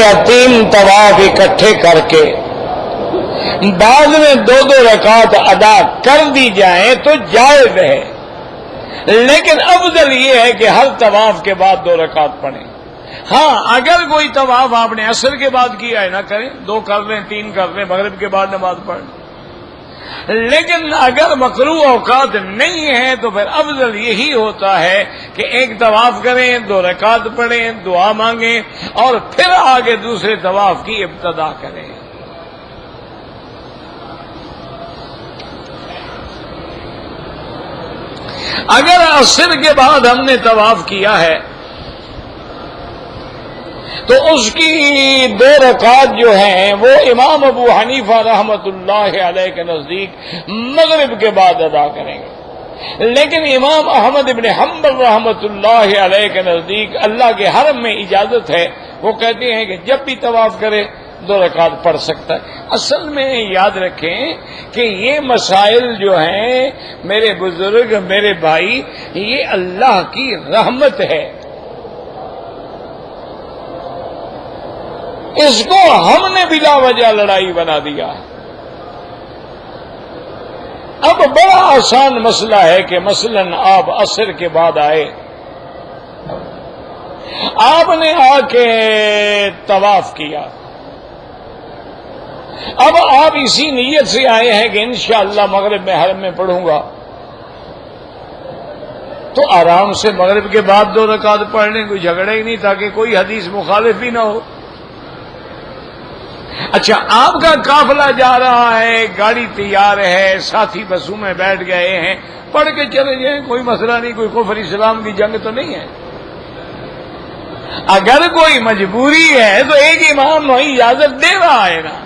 یا تین طواف اکٹھے کر کے بعد میں دو رکعت ادا کر دی جائیں تو جائز ہے، لیکن افضل یہ ہے کہ ہر طواف کے بعد 2 رکعت پڑھیں۔ ہاں اگر کوئی طواف آپ نے عصر کے بعد کیا ہے نہ کریں، 2 کر لیں، 3 کر لیں، مغرب کے بعد نماز پڑھ لیں، لیکن اگر مکروہ اوقات نہیں ہے تو پھر افضل یہی ہوتا ہے کہ ایک طواف کریں، 2 رکعت پڑھیں، دعا مانگیں، اور پھر آگے دوسرے طواف کی ابتدا کریں۔ اگر عصر کے بعد ہم نے طواف کیا ہے تو اس کی 2 رکعت جو ہیں وہ امام ابو حنیفہ رحمت اللہ علیہ کے نزدیک مغرب کے بعد ادا کریں گے، لیکن امام احمد بن حنبل رحمت اللہ علیہ کے نزدیک اللہ کے حرم میں اجازت ہے، وہ کہتے ہیں کہ جب بھی طواف کرے 2 رکعت پڑھ سکتا ہے۔ اصل میں یاد رکھیں کہ یہ مسائل جو ہیں میرے بزرگ، میرے بھائی، یہ اللہ کی رحمت ہے، اس کو ہم نے بلا وجہ لڑائی بنا دیا ہے۔ اب بڑا آسان مسئلہ ہے کہ مثلا آپ عصر کے بعد آئے، آپ نے آ کے طواف کیا، اب آپ اسی نیت سے آئے ہیں کہ انشاءاللہ مغرب میں حرم میں پڑھوں گا، تو آرام سے مغرب کے بعد 2 رکعت پڑھ لیں، کوئی جھگڑا ہی نہیں، تاکہ کوئی حدیث مخالف بھی نہ ہو۔ اچھا آپ کا قافلہ جا رہا ہے، گاڑی تیار ہے، ساتھی بسوں میں بیٹھ گئے ہیں، پڑھ کے چلے جائیں، کوئی مسئلہ نہیں، کوئی کفر اسلام کی جنگ تو نہیں ہے۔ اگر کوئی مجبوری ہے تو ایک امام وہی اجازت دے رہا ہے نا،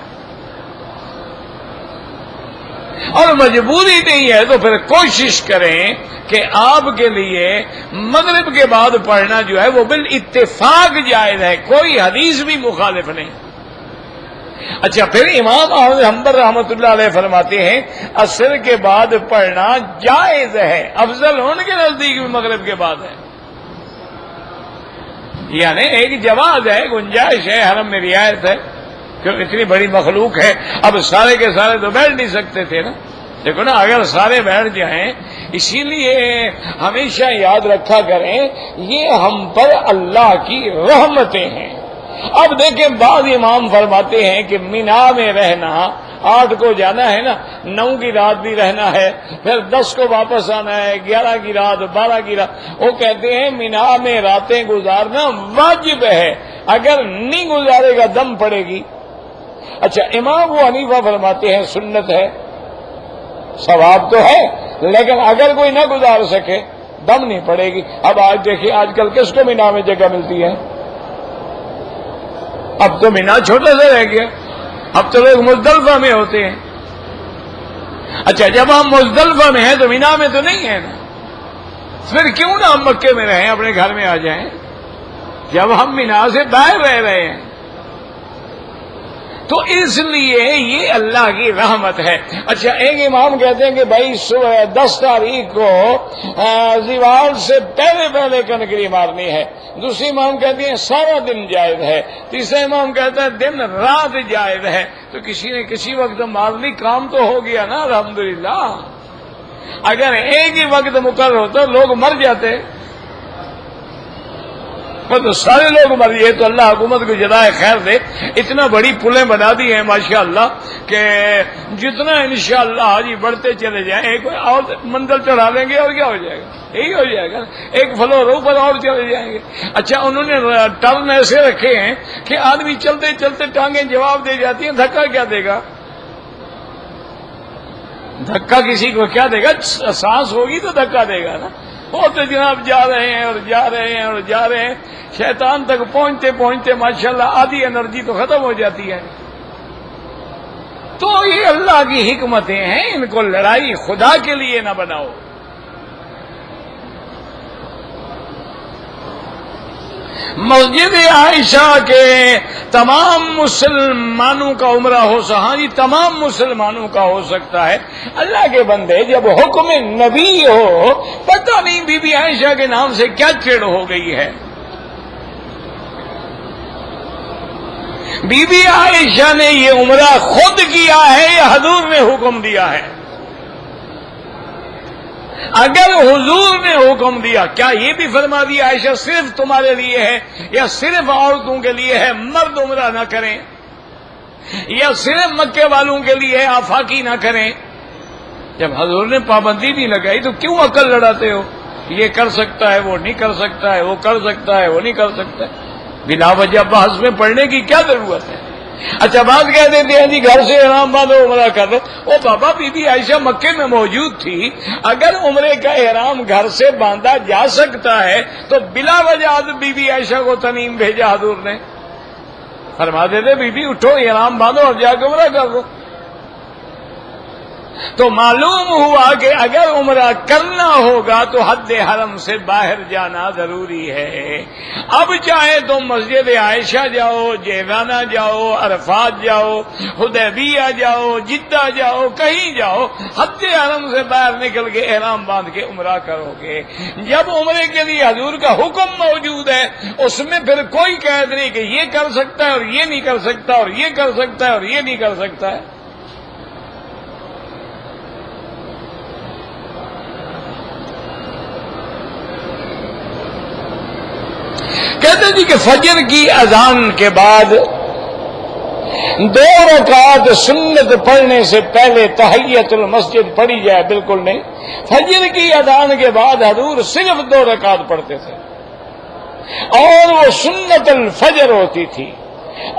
اور مجبوری نہیں ہے تو پھر کوشش کریں کہ آپ کے لیے مغرب کے بعد پڑھنا جو ہے وہ بالاتفاق جائز ہے، کوئی حدیث بھی مخالف نہیں۔ اچھا پھر امام احمد حنبل رحمۃ اللہ علیہ فرماتے ہیں عصر کے بعد پڑھنا جائز ہے، افضل ان کے نزدیک بھی مغرب کے بعد ہے، یعنی ایک جواز ہے، گنجائش ہے، حرم میں رعایت ہے، کیوں اتنی بڑی مخلوق ہے، اب سارے کے سارے تو بیٹھ نہیں سکتے تھے نا، دیکھو نا اگر سارے بیٹھ جائیں، اسی لیے ہمیشہ یاد رکھا کریں یہ ہم پر اللہ کی رحمتیں ہیں۔ اب دیکھیں بعض امام فرماتے ہیں کہ مینا میں رہنا 8 کو جانا ہے نا، 9 کی رات بھی رہنا ہے، پھر 10 کو واپس آنا ہے، 11 کی رات، 12 کی رات. وہ کہتے ہیں مینا میں راتیں گزارنا واجب ہے، اگر نہیں گزارے گا دم پڑے گی. اچھا، امام ابو حنیفہ فرماتے ہیں سنت ہے، ثواب تو ہے، لیکن اگر کوئی نہ گزار سکے دم نہیں پڑے گی. اب آج دیکھیے آج کل کس کو مینا میں جگہ ملتی ہے؟ اب تو مینا چھوٹا سا رہ گیا، اب تو لوگ مزدلفہ میں ہوتے ہیں. اچھا، جب ہم مزدلفہ میں ہیں تو مینا میں تو نہیں ہیں نا، پھر کیوں نہ ہم مکے میں رہیں، اپنے گھر میں آ جائیں جب ہم مینا سے باہر رہ رہے ہیں. تو اس لیے یہ اللہ کی رحمت ہے. اچھا، ایک امام کہتے ہیں کہ بھائی 10 تاریخ کو زوال سے پہلے کنکری مارنی ہے. دوسری امام کہتی ہیں سارا دن جائز ہے. تیسرا امام کہتا ہے دن رات جائز ہے. تو کسی نے کسی وقت مار لی، کام تو ہو گیا نا الحمدللہ. اگر ایک ہی وقت مقرر ہوتا لوگ مر جاتے، تو سارے لوگ مر گئے. تو اللہ حکومت کو جزائے خیر دے، اتنا بڑی پلیں بنا دی ہیں ماشاءاللہ کہ جتنا انشاءاللہ جی بڑھتے چلے جائیں ایک اور منزل چڑھا لیں گے اور کیا ہو جائے گا، یہی ہو جائے گا، ایک فلور اوپر اور چلے جائیں گے. اچھا، انہوں نے ٹرن ایسے رکھے ہیں کہ آدمی چلتے چلتے ٹانگیں جواب دے جاتی ہیں. دھکا کیا دے گا؟ دھکا کسی کو کیا دے گا؟ سانس ہوگی تو دھکا دے گا نا. وہ تو جناب جا رہے ہیں اور جا رہے ہیں اور جا رہے ہیں، شیطان تک پہنچتے پہنچتے ماشاءاللہ آدھی انرجی تو ختم ہو جاتی ہے. تو یہ اللہ کی حکمتیں ہیں، ان کو لڑائی خدا کے لیے نہ بناؤ. مسجد عائشہ کے تمام مسلمانوں کا عمرہ ہو سکتا، ہاں جی تمام مسلمانوں کا ہو سکتا ہے. اللہ کے بندے، جب حکم نبی ہو، پتہ نہیں بی بی عائشہ کے نام سے کیا چڑ ہو گئی ہے. بی بی عائشہ نے یہ عمرہ خود کیا ہے یا حضور نے حکم دیا ہے؟ اگر حضور نے حکم دیا، کیا یہ بھی فرما دیا عائشہ صرف تمہارے لیے ہے یا صرف عورتوں کے لیے ہے، مرد عمرہ نہ کریں، یا صرف مکے والوں کے لیے آفاقی نہ کریں؟ جب حضور نے پابندی نہیں لگائی تو کیوں عقل لڑاتے ہو؟ یہ کر سکتا ہے، وہ نہیں کر سکتا ہے، وہ کر سکتا ہے، وہ نہیں کر سکتا ہے. بلا وجہ بحث میں پڑھنے کی کیا ضرورت ہے؟ اچھا، بات کہہ دیتے ہیں جی گھر سے احرام باندھو عمرہ کر دو. او بابا، بی بی عائشہ مکے میں موجود تھی، اگر عمرے کا احرام گھر سے باندھا جا سکتا ہے تو بلا وجہ بی بی عائشہ کو تنیم بھیجا حضور نے. فرما دیتے بی بی اٹھو احرام باندھو اور جا کے عمرہ کر دو. تو معلوم ہوا کہ اگر عمرہ کرنا ہوگا تو حد حرم سے باہر جانا ضروری ہے. اب چاہے تم مسجد عائشہ جاؤ، جیرانہ جاؤ، عرفات جاؤ، حدیبیہ جاؤ، جدہ جاؤ، کہیں جاؤ، حد حرم سے باہر نکل کے احرام باندھ کے عمرہ کرو گے. جب عمرے کے لیے حضور کا حکم موجود ہے، اس میں پھر کوئی قید نہیں کہ یہ کر سکتا ہے اور یہ نہیں کر سکتا اور یہ کر سکتا ہے اور یہ نہیں کر سکتا ہے. کہتے جی کہ فجر کی اذان کے بعد 2 رکعت سنت پڑھنے سے پہلے تحیت المسجد پڑھی جائے، بالکل نہیں. فجر کی اذان کے بعد حضور صرف 2 رکعت پڑھتے تھے اور وہ سنت الفجر ہوتی تھی.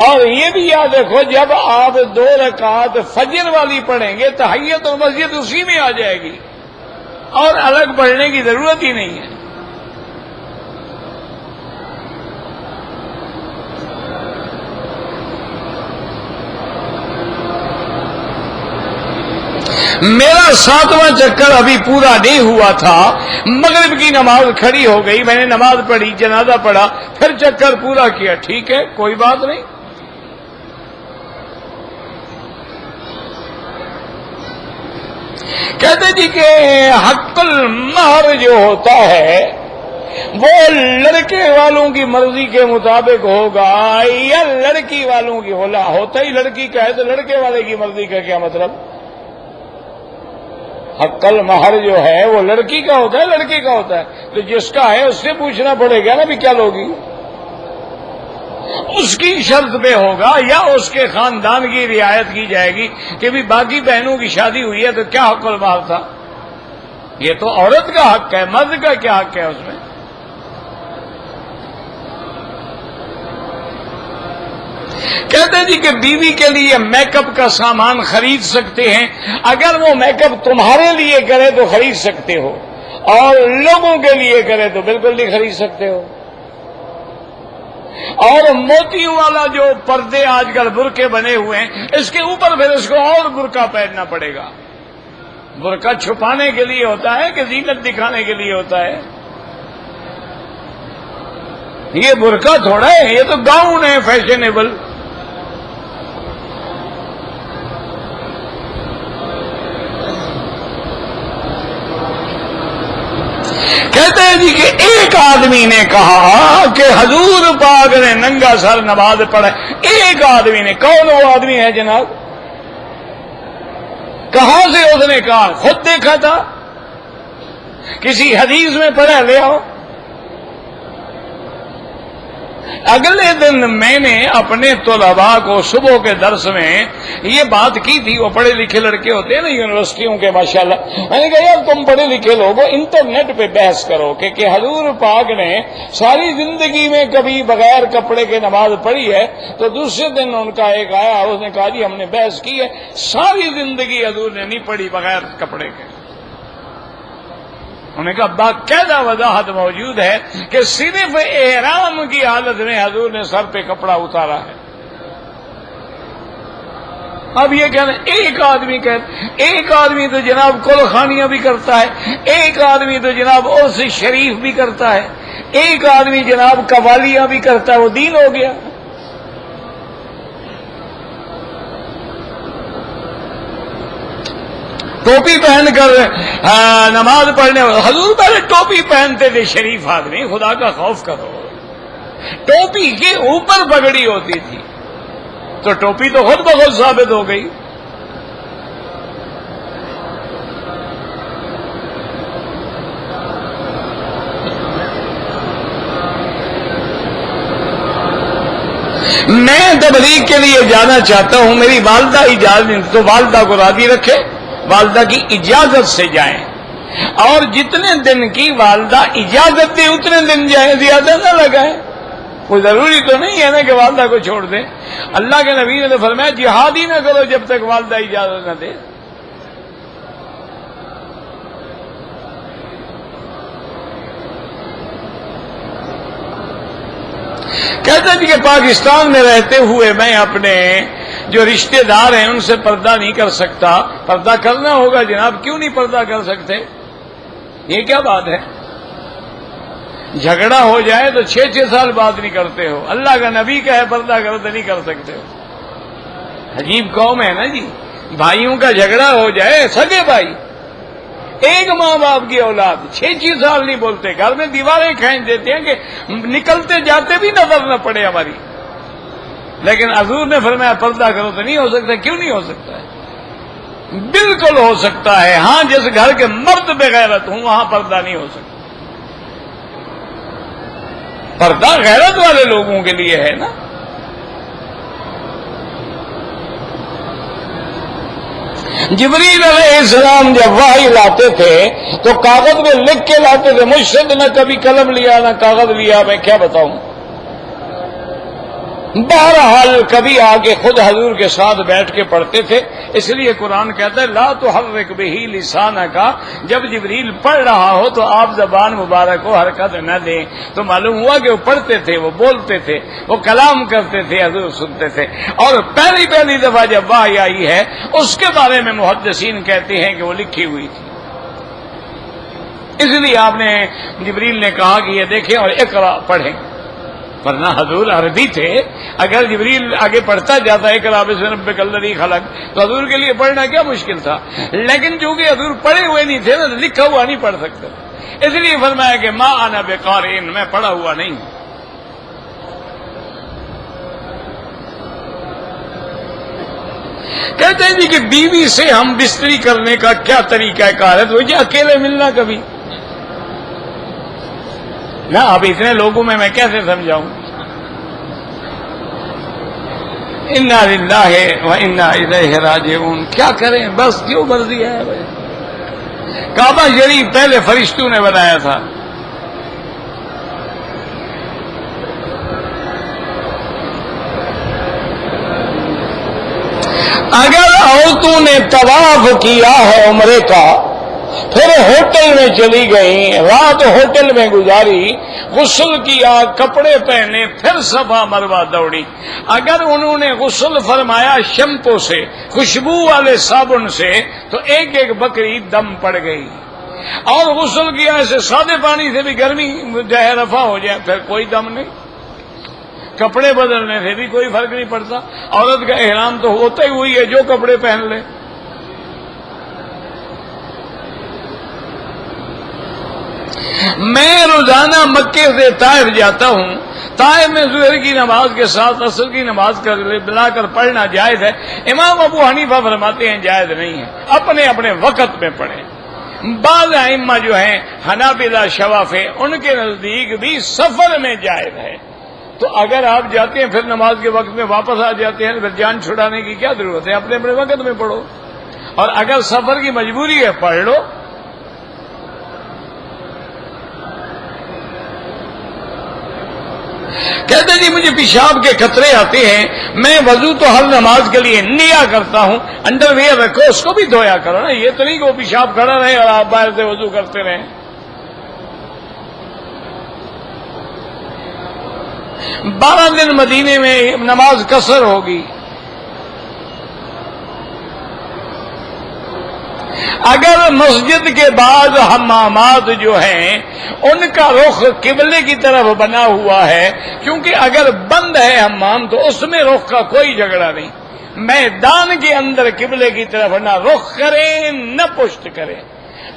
اور یہ بھی یاد رکھو، جب آپ 2 رکعت فجر والی پڑھیں گے تحیت المسجد اسی میں آ جائے گی اور الگ پڑھنے کی ضرورت ہی نہیں ہے. میرا 7واں چکر ابھی پورا نہیں ہوا تھا، مغرب کی نماز کھڑی ہو گئی، میں نے نماز پڑھی، جنازہ پڑھا، پھر چکر پورا کیا. ٹھیک ہے، کوئی بات نہیں. کہتے جی کہ حق المہر جو ہوتا ہے وہ لڑکے والوں کی مرضی کے مطابق ہوگا یا لڑکی والوں کی؟ ہوتا ہی لڑکی کا ہے تو لڑکے والے کی مرضی کا کیا مطلب؟ حق المہر جو ہے وہ لڑکی کا ہوتا ہے، لڑکے کا ہوتا ہے. تو جس کا ہے اس سے پوچھنا پڑے گا نا بھی کیا لوگی. اس کی شرط پہ ہوگا یا اس کے خاندان کی رعایت کی جائے گی کہ بھی باقی بہنوں کی شادی ہوئی ہے تو کیا حق المال تھا؟ یہ تو عورت کا حق ہے، مرد کا کیا حق ہے اس میں؟ کہتے ہیں جی کہ بیوی کے لیے میک اپ کا سامان خرید سکتے ہیں، اگر وہ میک اپ تمہارے لیے کرے تو خرید سکتے ہو، اور لوگوں کے لیے کرے تو بالکل نہیں خرید سکتے ہو۔ اور موتیوں والا جو پردے آج کل برقعے بنے ہوئے ہیں، اس کے اوپر پھر اس کو اور برقع پہننا پڑے گا۔ برقع چھپانے کے لیے ہوتا ہے کہ زینت دکھانے کے لیے ہوتا ہے؟ یہ برقع تھوڑا ہے، یہ تو گاؤن ہے فیشنیبل۔ کہتے ہیں جی کہ ایک آدمی نے کہا کہ حضور پاک نے ننگا سر نماز پڑھے۔ ایک آدمی نے، کون وہ آدمی ہے جناب؟ کہاں سے اس نے کہا؟ خود دیکھا تھا؟ کسی حدیث میں پڑھا لے آؤ؟ اگلے دن میں نے اپنے طلباء کو صبح کے درس میں یہ بات کی تھی، وہ پڑھے لکھے لڑکے ہوتے ہیں نا یونیورسٹیوں کے ماشاءاللہ، میں نے کہا یار تم پڑھے لکھے لوگ انٹرنیٹ پہ بحث کرو کہ حضور پاک نے ساری زندگی میں کبھی بغیر کپڑے کے نماز پڑھی ہے؟ تو دوسرے دن ان کا ایک آیا، اس نے کہا جی ہم نے بحث کی ہے، ساری زندگی حضور نے نہیں پڑھی بغیر کپڑے کے۔ انہوں نے کہا باقاعدہ وضاحت موجود ہے کہ صرف احرام کی حالت میں حضور نے سر پہ کپڑا اتارا ہے۔ اب یہ کہنا ایک آدمی تو جناب کل خانیاں بھی کرتا ہے، ایک آدمی تو جناب عرس شریف بھی کرتا ہے، ایک آدمی جناب قوالیاں بھی کرتا ہے، وہ دین ہو گیا؟ ٹوپی پہن کر نماز پڑھنے، حضور پہلے ٹوپی پہنتے تھے شریف آدمی، خدا کا خوف کرو۔ ٹوپی کے اوپر پگڑی ہوتی تھی تو ٹوپی تو خود بخود ثابت ہو گئی۔ میں تبلیغ کے لیے جانا چاہتا ہوں، میری والدہ اجازت نہیں تو والدہ کو راضی رکھے، والدہ کی اجازت سے جائیں، اور جتنے دن کی والدہ اجازت دے اتنے دن جائیں، زیادہ نہ لگائیں۔ کوئی ضروری تو نہیں ہے نا کہ والدہ کو چھوڑ دیں۔ اللہ کے نبی نے فرمایا جہاد ہی نہ کرو جب تک والدہ اجازت نہ دے۔ کہتے ہیں کہ پاکستان میں رہتے ہوئے میں اپنے جو رشتہ دار ہیں ان سے پردہ نہیں کر سکتا۔ پردہ کرنا ہوگا جناب، کیوں نہیں پردہ کر سکتے؟ یہ کیا بات ہے؟ جھگڑا ہو جائے تو 6 سال بات نہیں کرتے ہو، اللہ کا نبی کا ہے پردہ کرو تو نہیں کر سکتے ہو۔ عجیب قوم ہے نا جی، بھائیوں کا جھگڑا ہو جائے، سگے بھائی، ایک ماں باپ کی اولاد 6 سال نہیں بولتے، گھر میں دیواریں کھینچ دیتے ہیں کہ نکلتے جاتے بھی نظر نہ پڑے ہماری، لیکن حضور نے فرمایا پردہ کرو تو نہیں ہو سکتا۔ کیوں نہیں ہو سکتا ہے؟ بالکل ہو سکتا ہے، ہاں جس گھر کے مرد بغیرت ہوں وہاں پردہ نہیں ہو سکتا۔ پردہ غیرت والے لوگوں کے لیے ہے نا۔ جبریل علیہ السلام جب وحی لاتے تھے تو کاغذ میں لکھ کے لاتے تھے، مجھ سے نہ کبھی قلم لیا نہ کاغذ لیا، میں کیا بتاؤں۔ بہرحال کبھی آ کے خود حضور کے ساتھ بیٹھ کے پڑھتے تھے، اس لیے قرآن کہتا ہے لا تحرک بہ لسانک، جب جبریل پڑھ رہا ہو تو آپ زبان مبارک کو حرکت نہ دیں۔ تو معلوم ہوا کہ وہ پڑھتے تھے، وہ بولتے تھے، وہ کلام کرتے تھے، حضور سنتے تھے۔ اور پہلی دفعہ جب وحی آئی ہے اس کے بارے میں محدثین کہتے ہیں کہ وہ لکھی ہوئی تھی، اس لیے آپ نے جبریل نے کہا کہ یہ دیکھیں اور اقرا پڑھیں، ورنہ حضور عربی تھے، اگر جبریل آگے پڑھتا جاتا ہے اقرا بسم ربک الذی خلق تو حضور کے لیے پڑھنا کیا مشکل تھا، لیکن چونکہ حضور پڑھے ہوئے نہیں تھے نا، لکھا ہوا نہیں پڑھ سکتے، اس لیے فرمایا کہ ما انا بقارئ، میں پڑھا ہوا نہیں۔ کہتے ہیں جی کہ بیوی سے ہم بستری کرنے کا کیا طریقہ کار ہے؟ تو جی اکیلے ملنا کبھی نہ، اب اتنے لوگوں میں کیسے سمجھاؤں؟ انا للہ و انا الیہ راجعون. کیا کریں، بس جو مرضی ہے بھائی. کعبہ شریف پہلے فرشتوں نے بنایا تھا. اگر عورتوں نے طواف کیا ہے عمرے کا، پھر ہوٹل میں چلی گئیں، رات ہوٹل میں گزاری، غسل کیا، کپڑے پہنے، پھر صفا مروا دوڑی، اگر انہوں نے غسل فرمایا شیمپو سے، خوشبو والے صابن سے، تو ایک ایک بکری دم پڑ گئی. اور غسل کیا ایسے سادے پانی سے بھی گرمی جو ہے رفع ہو جائے، پھر کوئی دم نہیں. کپڑے بدلنے سے بھی کوئی فرق نہیں پڑتا. عورت کا احرام تو ہوتا ہی وہی ہے جو کپڑے پہن لے. میں روزانہ مکے سے طائف جاتا ہوں. طائف میں ظہر کی نماز کے ساتھ عصر کی نماز بلا کر پڑھنا جائز ہے. امام ابو حنیفہ فرماتے ہیں جائز نہیں ہے، اپنے اپنے وقت میں پڑھیں. بعض ائمہ جو ہیں حنابلہ شوافی، ان کے نزدیک بھی سفر میں جائز ہے. تو اگر آپ جاتے ہیں پھر نماز کے وقت میں واپس آ جاتے ہیں، پھر جان چھڑانے کی کیا ضرورت ہے؟ اپنے اپنے وقت میں پڑھو. اور اگر سفر کی مجبوری ہے پڑھ لو. کہتے جی مجھے پیشاب کے قطرے آتے ہیں، میں وضو تو ہر نماز کے لیے نیا کرتا ہوں، انڈر ویئر رکھو، اس کو بھی دھویا کرو نا. یہ تو نہیں کہ وہ پیشاب کھڑا رہے اور آپ باہر سے وضو کرتے رہیں. 12 دن مدینے میں نماز قصر ہوگی. اگر مسجد کے بعد حمامات جو ہیں ان کا رخ قبلے کی طرف بنا ہوا ہے، کیونکہ اگر بند ہے حمام تو اس میں رخ کا کوئی جھگڑا نہیں. میدان کے اندر قبلے کی طرف نہ رخ کریں نہ پشت کریں.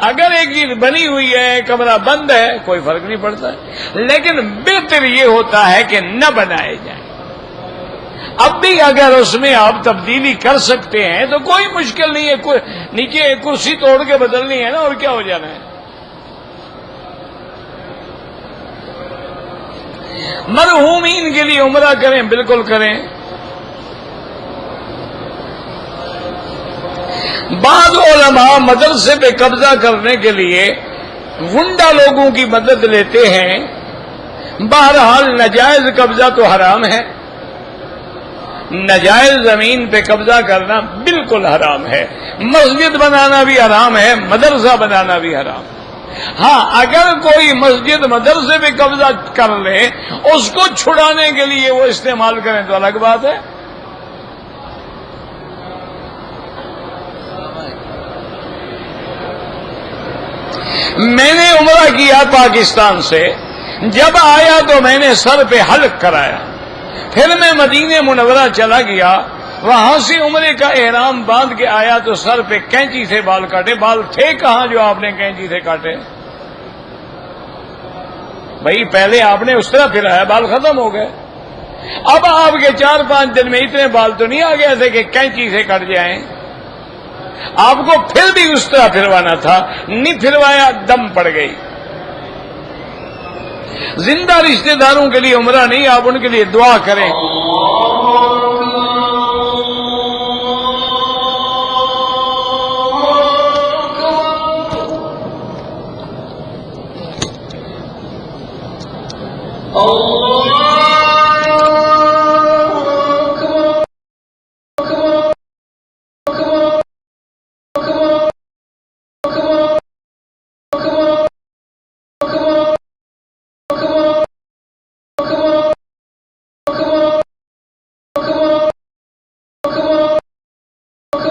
اگر ایک چیز بنی ہوئی ہے، کمرہ بند ہے، کوئی فرق نہیں پڑتا ہے، لیکن بہتر یہ ہوتا ہے کہ نہ بنائے جائیں. اب بھی اگر اس میں آپ تبدیلی کر سکتے ہیں تو کوئی مشکل نہیں ہے. نیچے کرسی توڑ کے بدلنی ہے نا، اور کیا ہو جانا ہے. مرحومین کے لیے عمرہ کریں، بالکل کریں. بعض علماء مدرسے پہ قبضہ کرنے کے لیے غنڈہ لوگوں کی مدد لیتے ہیں. بہرحال ناجائز قبضہ تو حرام ہے. ناجائز زمین پہ قبضہ کرنا بالکل حرام ہے. مسجد بنانا بھی حرام ہے، مدرسہ بنانا بھی حرام. ہاں اگر کوئی مسجد مدرسے پہ قبضہ کر لے، اس کو چھڑانے کے لیے وہ استعمال کریں تو الگ بات ہے. میں نے عمرہ کیا پاکستان سے، جب آیا تو میں نے سر پہ حلق کرایا. پھر میں مدینہ منورہ چلا گیا، وہاں سے عمرے کا احرام باندھ کے آیا تو سر پہ کینچی سے بال کاٹے. بال تھے کہاں جو آپ نے کینچی سے کاٹے؟ بھائی پہلے آپ نے اس طرح پھرایا، بال ختم ہو گئے. اب آپ کے 4-5 دن میں اتنے بال تو نہیں آ گئے تھے کہ کینچی سے کٹ جائیں. آپ کو پھر بھی اس طرح پھروانا تھا، نہیں پھروایا، دم پڑ گئی. زندہ رشتہ داروں کے لیے عمرہ نہیں، آپ ان کے لیے دعا کریں.
اللہ